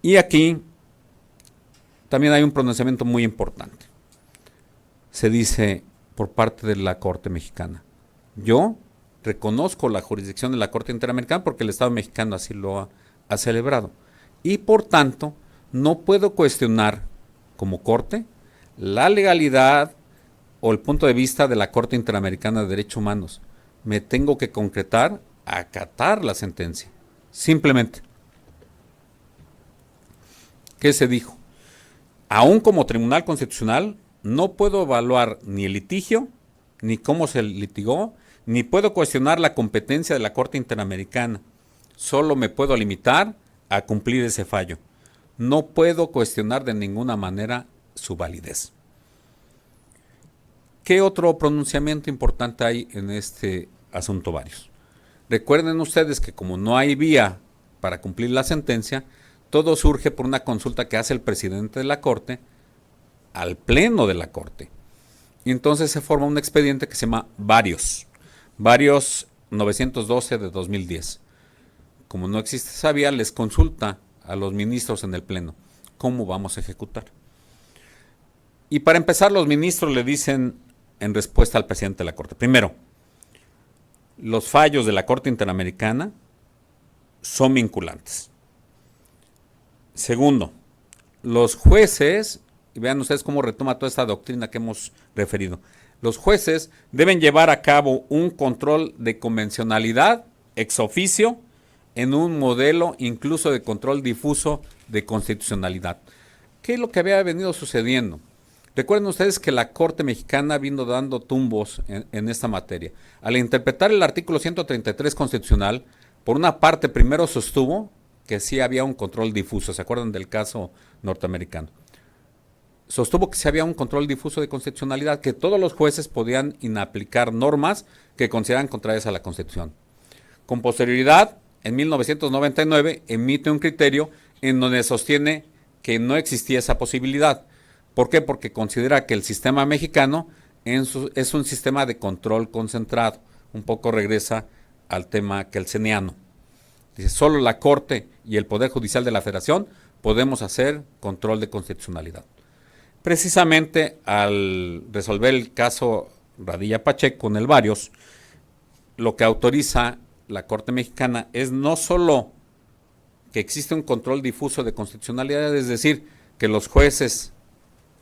Y aquí también hay un pronunciamiento muy importante. Se dice por parte de la Corte Mexicana: yo reconozco la jurisdicción de la Corte Interamericana porque el Estado mexicano así lo ha celebrado. Y por tanto, no puedo cuestionar como Corte la legalidad o el punto de vista de la Corte Interamericana de Derechos Humanos. Me tengo que concretar, acatar la sentencia. Simplemente. ¿Qué se dijo? Aún como Tribunal Constitucional, no puedo evaluar ni el litigio, ni cómo se litigó, ni puedo cuestionar la competencia de la Corte Interamericana. Solo me puedo limitar a cumplir ese fallo. No puedo cuestionar de ninguna manera su validez. ¿Qué otro pronunciamiento importante hay en este asunto? Varios. Recuerden ustedes que como no hay vía para cumplir la sentencia, todo surge por una consulta que hace el presidente de la Corte al Pleno de la Corte. Y entonces se forma un expediente que se llama Varios 912 de 2010. Como no existe esa vía, les consulta a los ministros en el Pleno cómo vamos a ejecutar. Y para empezar, los ministros le dicen en respuesta al presidente de la Corte: primero, los fallos de la Corte Interamericana son vinculantes. Segundo, los jueces, y vean ustedes cómo retoma toda esta doctrina que hemos referido, los jueces deben llevar a cabo un control de convencionalidad ex oficio en un modelo incluso de control difuso de constitucionalidad. ¿Qué es lo que había venido sucediendo? Recuerden ustedes que la Corte Mexicana vino dando tumbos en esta materia. Al interpretar el artículo 133 constitucional, por una parte primero sostuvo que sí había un control difuso. ¿Se acuerdan del caso norteamericano? Sostuvo que sí había un control difuso de constitucionalidad, que todos los jueces podían inaplicar normas que consideran contrarias a la Constitución. Con posterioridad, en 1999, emite un criterio en donde sostiene que no existía esa posibilidad. ¿Por qué? Porque considera que el sistema mexicano es un sistema de control concentrado. Un poco regresa al tema kelseniano. Dice, solo la Corte y el Poder Judicial de la Federación podemos hacer control de constitucionalidad. Precisamente al resolver el caso Radilla Pacheco con el Varios, lo que autoriza la Corte Mexicana es no solo que existe un control difuso de constitucionalidad, es decir, que los jueces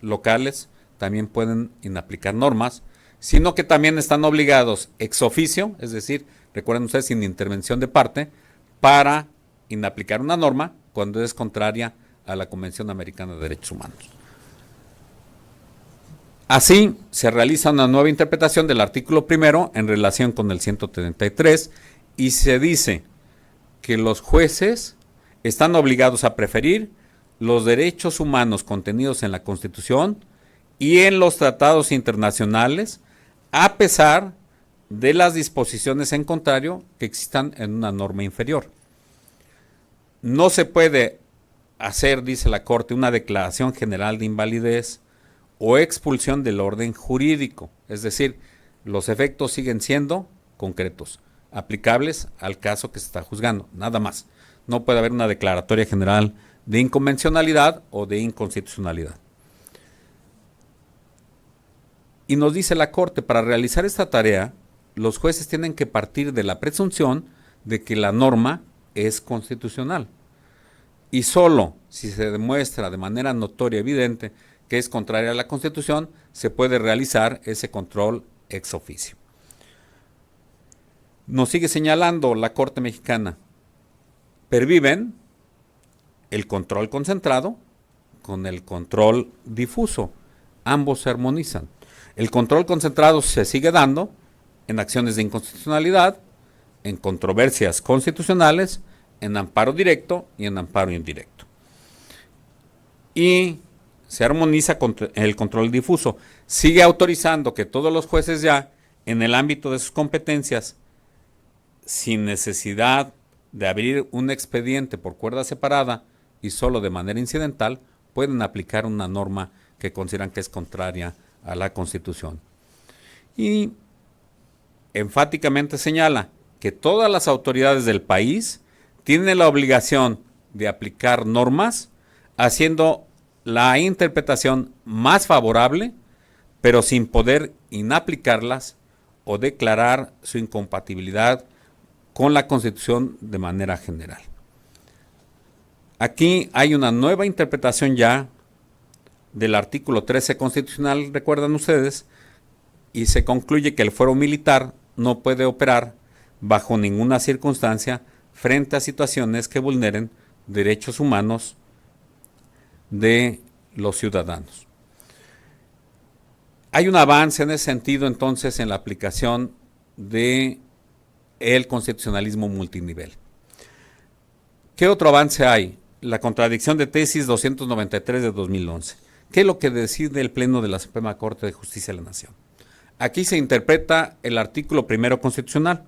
locales también pueden inaplicar normas, sino que también están obligados ex oficio, es decir, recuerden ustedes, sin intervención de parte, para inaplicar una norma cuando es contraria a la Convención Americana de Derechos Humanos. Así, se realiza una nueva interpretación del artículo primero en relación con el 133 y se dice que los jueces están obligados a preferir los derechos humanos contenidos en la Constitución y en los tratados internacionales, a pesar de las disposiciones en contrario que existan en una norma inferior. No se puede hacer, dice la Corte, una declaración general de invalidez o expulsión del orden jurídico, es decir, los efectos siguen siendo concretos, aplicables al caso que se está juzgando, nada más. No puede haber una declaratoria general de inconvencionalidad o de inconstitucionalidad. Y nos dice la Corte, para realizar esta tarea, los jueces tienen que partir de la presunción de que la norma es constitucional. Y solo si se demuestra de manera notoria y evidente que es contraria a la Constitución, se puede realizar ese control ex oficio. Nos sigue señalando la Corte Mexicana, perviven el control concentrado con el control difuso. Ambos se armonizan. El control concentrado se sigue dando en acciones de inconstitucionalidad, en controversias constitucionales, en amparo directo y en amparo indirecto. Y se armoniza con el control difuso. Sigue autorizando que todos los jueces ya, en el ámbito de sus competencias, sin necesidad de abrir un expediente por cuerda separada y solo de manera incidental, pueden aplicar una norma que consideran que es contraria a la Constitución. Y enfáticamente señala que todas las autoridades del país tienen la obligación de aplicar normas haciendo la interpretación más favorable, pero sin poder inaplicarlas o declarar su incompatibilidad con la Constitución de manera general. Aquí hay una nueva interpretación ya del artículo 13 constitucional, recuerdan ustedes, y se concluye que el fuero militar no puede operar bajo ninguna circunstancia frente a situaciones que vulneren derechos humanos de los ciudadanos. Hay un avance en ese sentido entonces en la aplicación de el constitucionalismo multinivel. ¿Qué otro avance hay? La contradicción de tesis 293 de 2011. ¿Qué es lo que decide el Pleno de la Suprema Corte de Justicia de la Nación? Aquí se interpreta el artículo primero constitucional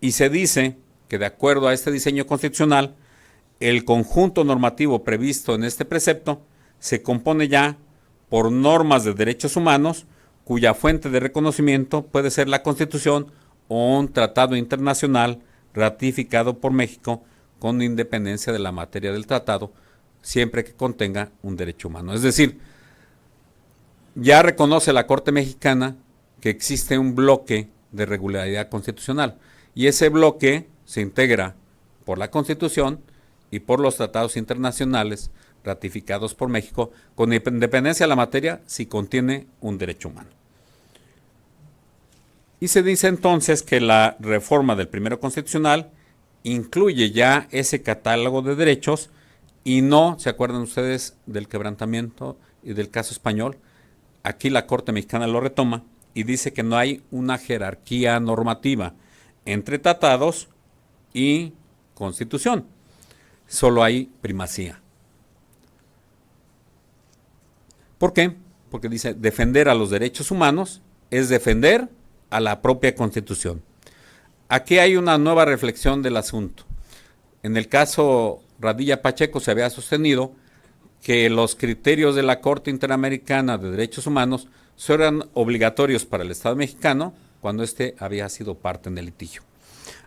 y se dice que de acuerdo a este diseño constitucional, el conjunto normativo previsto en este precepto se compone ya por normas de derechos humanos cuya fuente de reconocimiento puede ser la Constitución o un tratado internacional ratificado por México con independencia de la materia del tratado, siempre que contenga un derecho humano. Es decir, ya reconoce la Corte Mexicana que existe un bloque de regularidad constitucional y ese bloque se integra por la Constitución y por los tratados internacionales ratificados por México con independencia de la materia si contiene un derecho humano. Y se dice entonces que la reforma del primero constitucional incluye ya ese catálogo de derechos y no, ¿se acuerdan ustedes del quebrantamiento y del caso español? Aquí la Corte Mexicana lo retoma y dice que no hay una jerarquía normativa entre tratados y Constitución, solo hay primacía. ¿Por qué? Porque dice, defender a los derechos humanos es defender a la propia Constitución. Aquí hay una nueva reflexión del asunto. En el caso Radilla Pacheco se había sostenido que los criterios de la Corte Interamericana de Derechos Humanos eran obligatorios para el Estado mexicano cuando éste había sido parte en el litigio.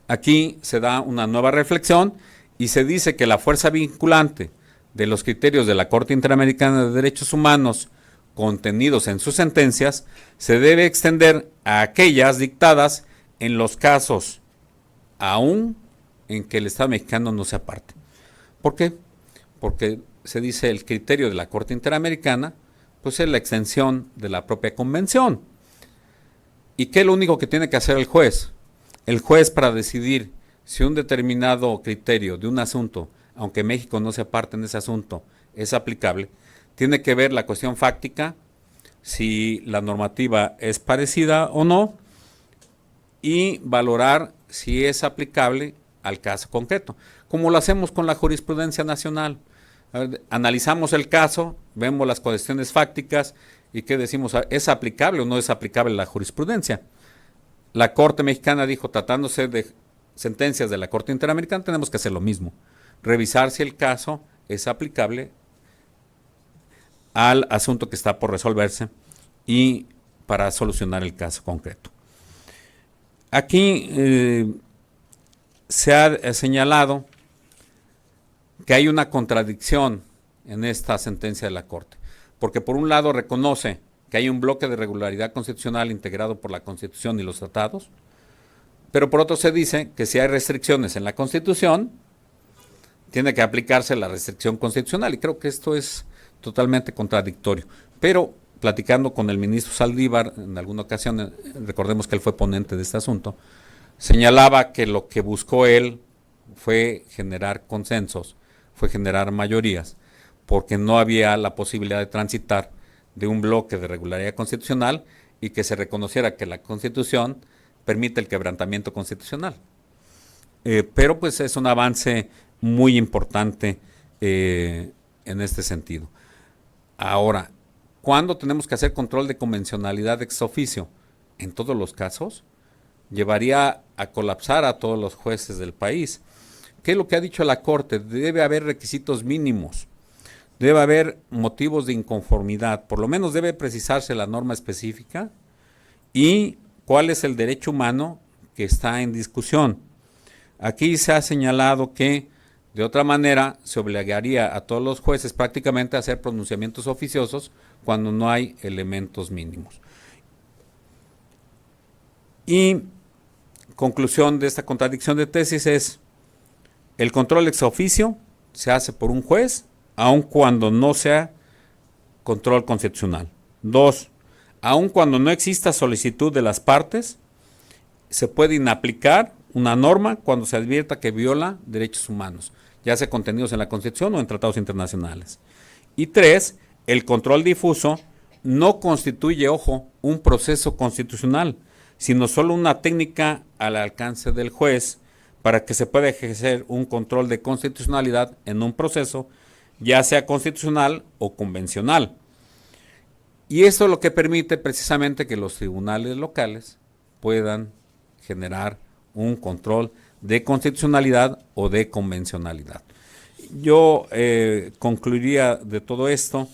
Aquí se da una nueva reflexión y se dice que la fuerza vinculante de los criterios de la Corte Interamericana de Derechos Humanos contenidos en sus sentencias se debe extender a aquellas dictadas en los casos aún en que el Estado mexicano no sea parte. ¿Por qué? Porque se dice el criterio de la Corte Interamericana pues es la extensión de la propia convención. ¿Y qué es lo único que tiene que hacer el juez? El juez, para decidir si un determinado criterio de un asunto, aunque México no sea parte en ese asunto, es aplicable, tiene que ver la cuestión fáctica, si la normativa es parecida o no, y valorar si es aplicable al caso concreto, como lo hacemos con la jurisprudencia nacional. Analizamos el caso, vemos las cuestiones fácticas y ¿qué decimos? ¿Es aplicable o no es aplicable la jurisprudencia? La Corte Mexicana dijo, tratándose de sentencias de la Corte Interamericana, tenemos que hacer lo mismo, revisar si el caso es aplicable al asunto que está por resolverse y para solucionar el caso concreto. Aquí se ha señalado que hay una contradicción en esta sentencia de la Corte, porque por un lado reconoce que hay un bloque de regularidad constitucional integrado por la Constitución y los tratados, pero por otro se dice que si hay restricciones en la Constitución, tiene que aplicarse la restricción constitucional, y creo que esto es totalmente contradictorio. Pero platicando con el ministro Saldívar en alguna ocasión, recordemos que él fue ponente de este asunto, señalaba que lo que buscó él fue generar consensos, fue generar mayorías, porque no había la posibilidad de transitar de un bloque de regularidad constitucional y que se reconociera que la Constitución permite el quebrantamiento constitucional. Pero pues es un avance muy importante en este sentido. Ahora, ¿cuándo tenemos que hacer control de convencionalidad ex oficio? En todos los casos, llevaría a colapsar a todos los jueces del país. ¿Qué es lo que ha dicho la Corte? Debe haber requisitos mínimos, debe haber motivos de inconformidad, por lo menos debe precisarse la norma específica y cuál es el derecho humano que está en discusión. Aquí se ha señalado que De otra manera, se obligaría a todos los jueces prácticamente a hacer pronunciamientos oficiosos cuando no hay elementos mínimos. Y conclusión de esta contradicción de tesis es: el control ex oficio se hace por un juez, aun cuando no sea control constitucional. 2. Aun cuando no exista solicitud de las partes, se puede inaplicar una norma cuando se advierta que viola derechos humanos, ya sea contenidos en la Constitución o en tratados internacionales. Y 3. El control difuso no constituye, ojo, un proceso constitucional, sino solo una técnica al alcance del juez para que se pueda ejercer un control de constitucionalidad en un proceso, ya sea constitucional o convencional. Y eso es lo que permite precisamente que los tribunales locales puedan generar un control de constitucionalidad o de convencionalidad. Yo concluiría de todo esto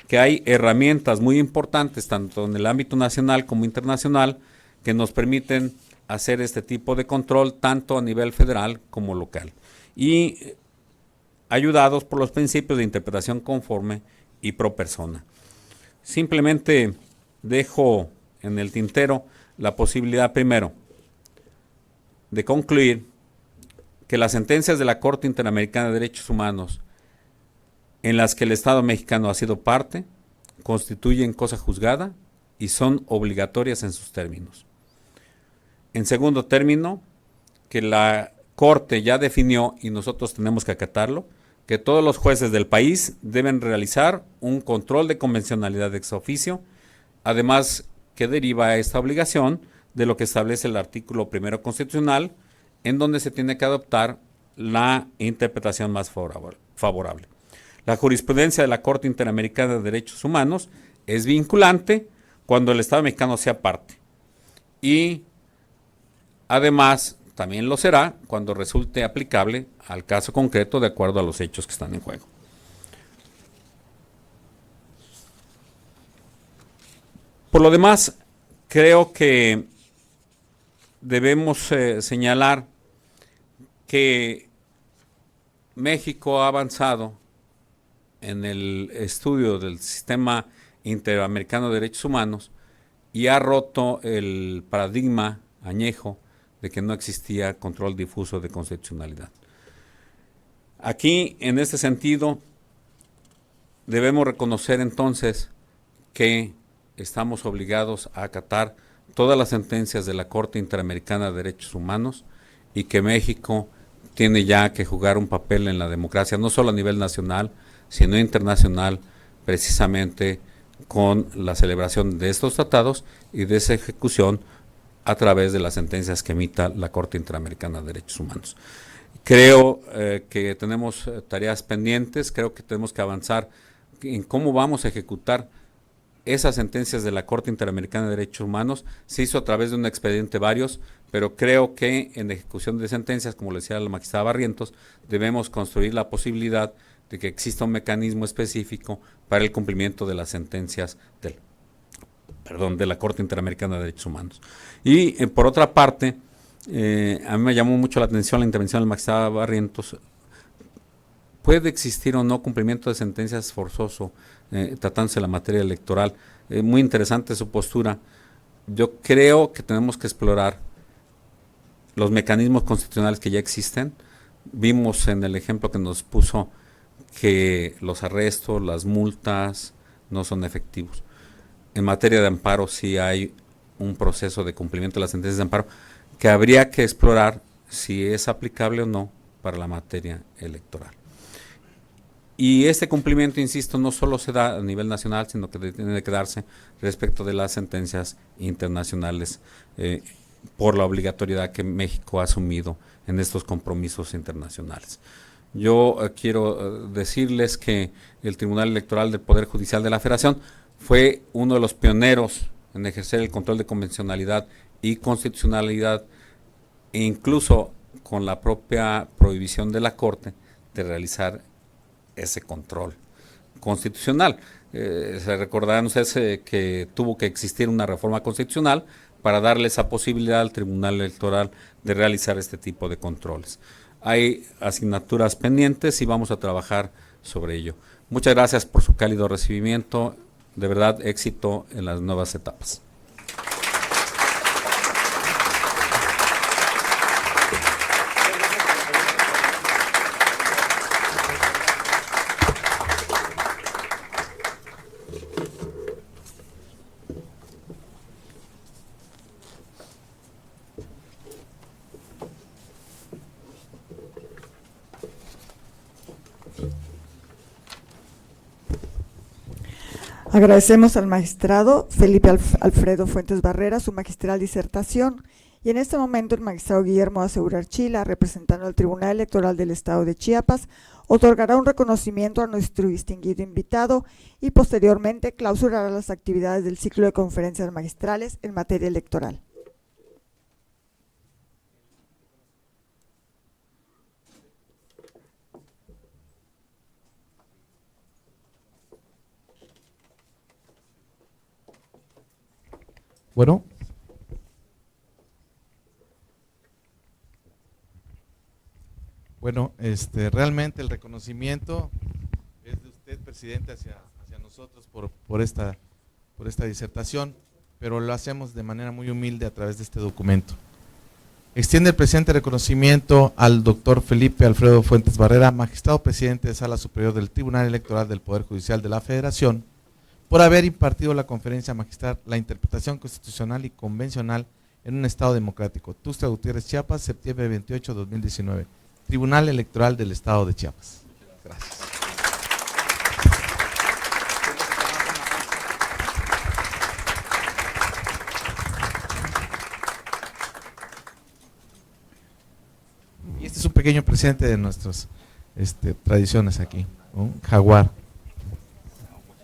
que hay herramientas muy importantes, tanto en el ámbito nacional como internacional, que nos permiten hacer este tipo de control tanto a nivel federal como local, y ayudados por los principios de interpretación conforme y pro persona. Simplemente dejo en el tintero la posibilidad, primero, de concluir que las sentencias de la Corte Interamericana de Derechos Humanos en las que el Estado mexicano ha sido parte constituyen cosa juzgada y son obligatorias en sus términos. En segundo término, que la Corte ya definió, y nosotros tenemos que acatarlo, que todos los jueces del país deben realizar un control de convencionalidad ex oficio, además que deriva esta obligación de lo que establece el artículo 1 constitucional, en donde se tiene que adoptar la interpretación más favorable. La jurisprudencia de la Corte Interamericana de Derechos Humanos es vinculante cuando el Estado mexicano sea parte, y además también lo será cuando resulte aplicable al caso concreto de acuerdo a los hechos que están en juego. Por lo demás, creo que debemos señalar que México ha avanzado en el estudio del sistema interamericano de derechos humanos y ha roto el paradigma añejo de que no existía control difuso de constitucionalidad. Aquí, en este sentido, debemos reconocer entonces que estamos obligados a acatar todas las sentencias de la Corte Interamericana de Derechos Humanos y que México tiene ya que jugar un papel en la democracia, no solo a nivel nacional, sino internacional, precisamente con la celebración de estos tratados y de esa ejecución a través de las sentencias que emita la Corte Interamericana de Derechos Humanos. Creo que tenemos tareas pendientes, creo que tenemos que avanzar en cómo vamos a ejecutar esas sentencias de la Corte Interamericana de Derechos Humanos. Se hizo a través de un expediente varios, pero creo que en ejecución de sentencias, como le decía la magistrada Barrientos, debemos construir la posibilidad de que exista un mecanismo específico para el cumplimiento de las sentencias de la Corte Interamericana de Derechos Humanos. Y por otra parte, a mí me llamó mucho la atención la intervención del magistrado Barrientos. ¿Puede existir o no cumplimiento de sentencias forzoso tratándose de la materia electoral? Muy interesante su postura. Yo creo que tenemos que explorar los mecanismos constitucionales que ya existen. Vimos en el ejemplo que nos puso que los arrestos, las multas no son efectivos. En materia de amparo sí hay un proceso de cumplimiento de las sentencias de amparo que habría que explorar si es aplicable o no para la materia electoral. Y este cumplimiento, insisto, no solo se da a nivel nacional, sino que tiene que darse respecto de las sentencias internacionales por la obligatoriedad que México ha asumido en estos compromisos internacionales. Yo quiero decirles que el Tribunal Electoral del Poder Judicial de la Federación fue uno de los pioneros en ejercer el control de convencionalidad y constitucionalidad, e incluso con la propia prohibición de la Corte de realizar ese control constitucional. Se recordarán ustedes que tuvo que existir una reforma constitucional para darle esa posibilidad al Tribunal Electoral de realizar este tipo de controles. hay asignaturas pendientes y vamos a trabajar sobre ello. Muchas gracias por su cálido recibimiento, de verdad éxito en las nuevas etapas. Agradecemos al magistrado Felipe Alfredo Fuentes Barrera su magistral disertación y en este momento el magistrado Guillermo Acegurar Chila, representando al Tribunal Electoral del Estado de Chiapas, otorgará un reconocimiento a nuestro distinguido invitado y posteriormente clausurará las actividades del ciclo de conferencias magistrales en materia electoral. Bueno. Bueno, realmente el reconocimiento es de usted, presidente, hacia nosotros por esta disertación, pero lo hacemos de manera muy humilde a través de este documento. Extiende el presente reconocimiento al doctor Felipe Alfredo Fuentes Barrera, magistrado presidente de Sala Superior del Tribunal Electoral del Poder Judicial de la Federación, por haber impartido la conferencia magistral La interpretación constitucional y convencional en un Estado democrático. Tuxtla Gutiérrez, Chiapas, septiembre 28, 2019. Tribunal Electoral del Estado de Chiapas. Gracias. Y este es un pequeño presente de nuestras tradiciones aquí. Un jaguar.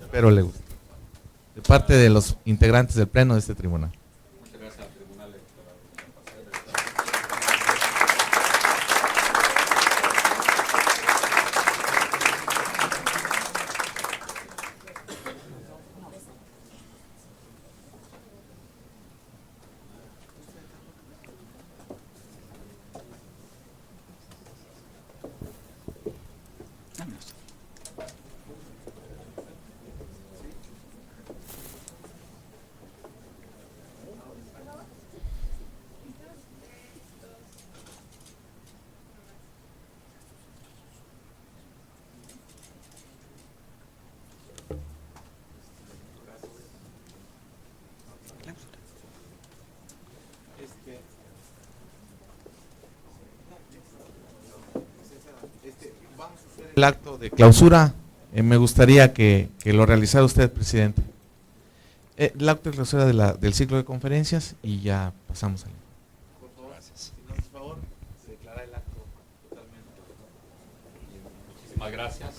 Espero le guste. De parte de los integrantes del Pleno de este tribunal. Muchas gracias al Tribunal Electoral. El acto de clausura, me gustaría que lo realizara usted, presidente. El acto de clausura del ciclo de conferencias y ya pasamos al. Gracias. Si nos hace favor, se declara el acto totalmente. Muchísimas gracias.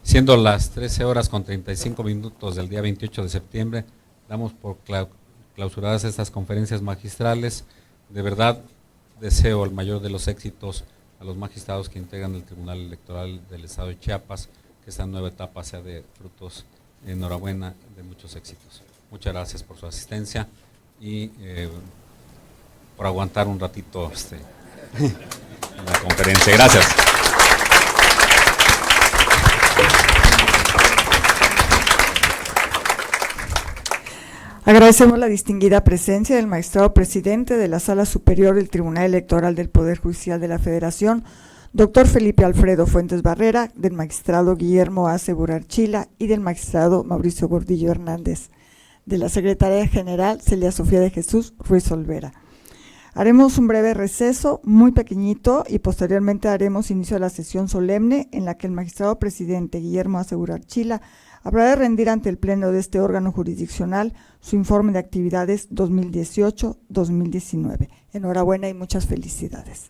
Siendo las 13 horas con 35 minutos del día 28 de septiembre, damos por clausuradas estas conferencias magistrales. De verdad, deseo el mayor de los éxitos a los magistrados que integran el Tribunal Electoral del Estado de Chiapas, que esta nueva etapa sea de frutos, enhorabuena, de muchos éxitos. Muchas gracias por su asistencia y por aguantar un ratito en la conferencia. Gracias. Agradecemos la distinguida presencia del magistrado presidente de la Sala Superior del Tribunal Electoral del Poder Judicial de la Federación, doctor Felipe Alfredo Fuentes Barrera, del magistrado Guillermo Acegurar Chila y del magistrado Mauricio Gordillo Hernández, de la secretaria general Celia Sofía de Jesús Ruiz Olvera. Haremos un breve receso, muy pequeñito, y posteriormente haremos inicio a la sesión solemne en la que el magistrado presidente Guillermo Acegurar Chila habrá de rendir ante el Pleno de este órgano jurisdiccional su informe de actividades 2018-2019. Enhorabuena y muchas felicidades.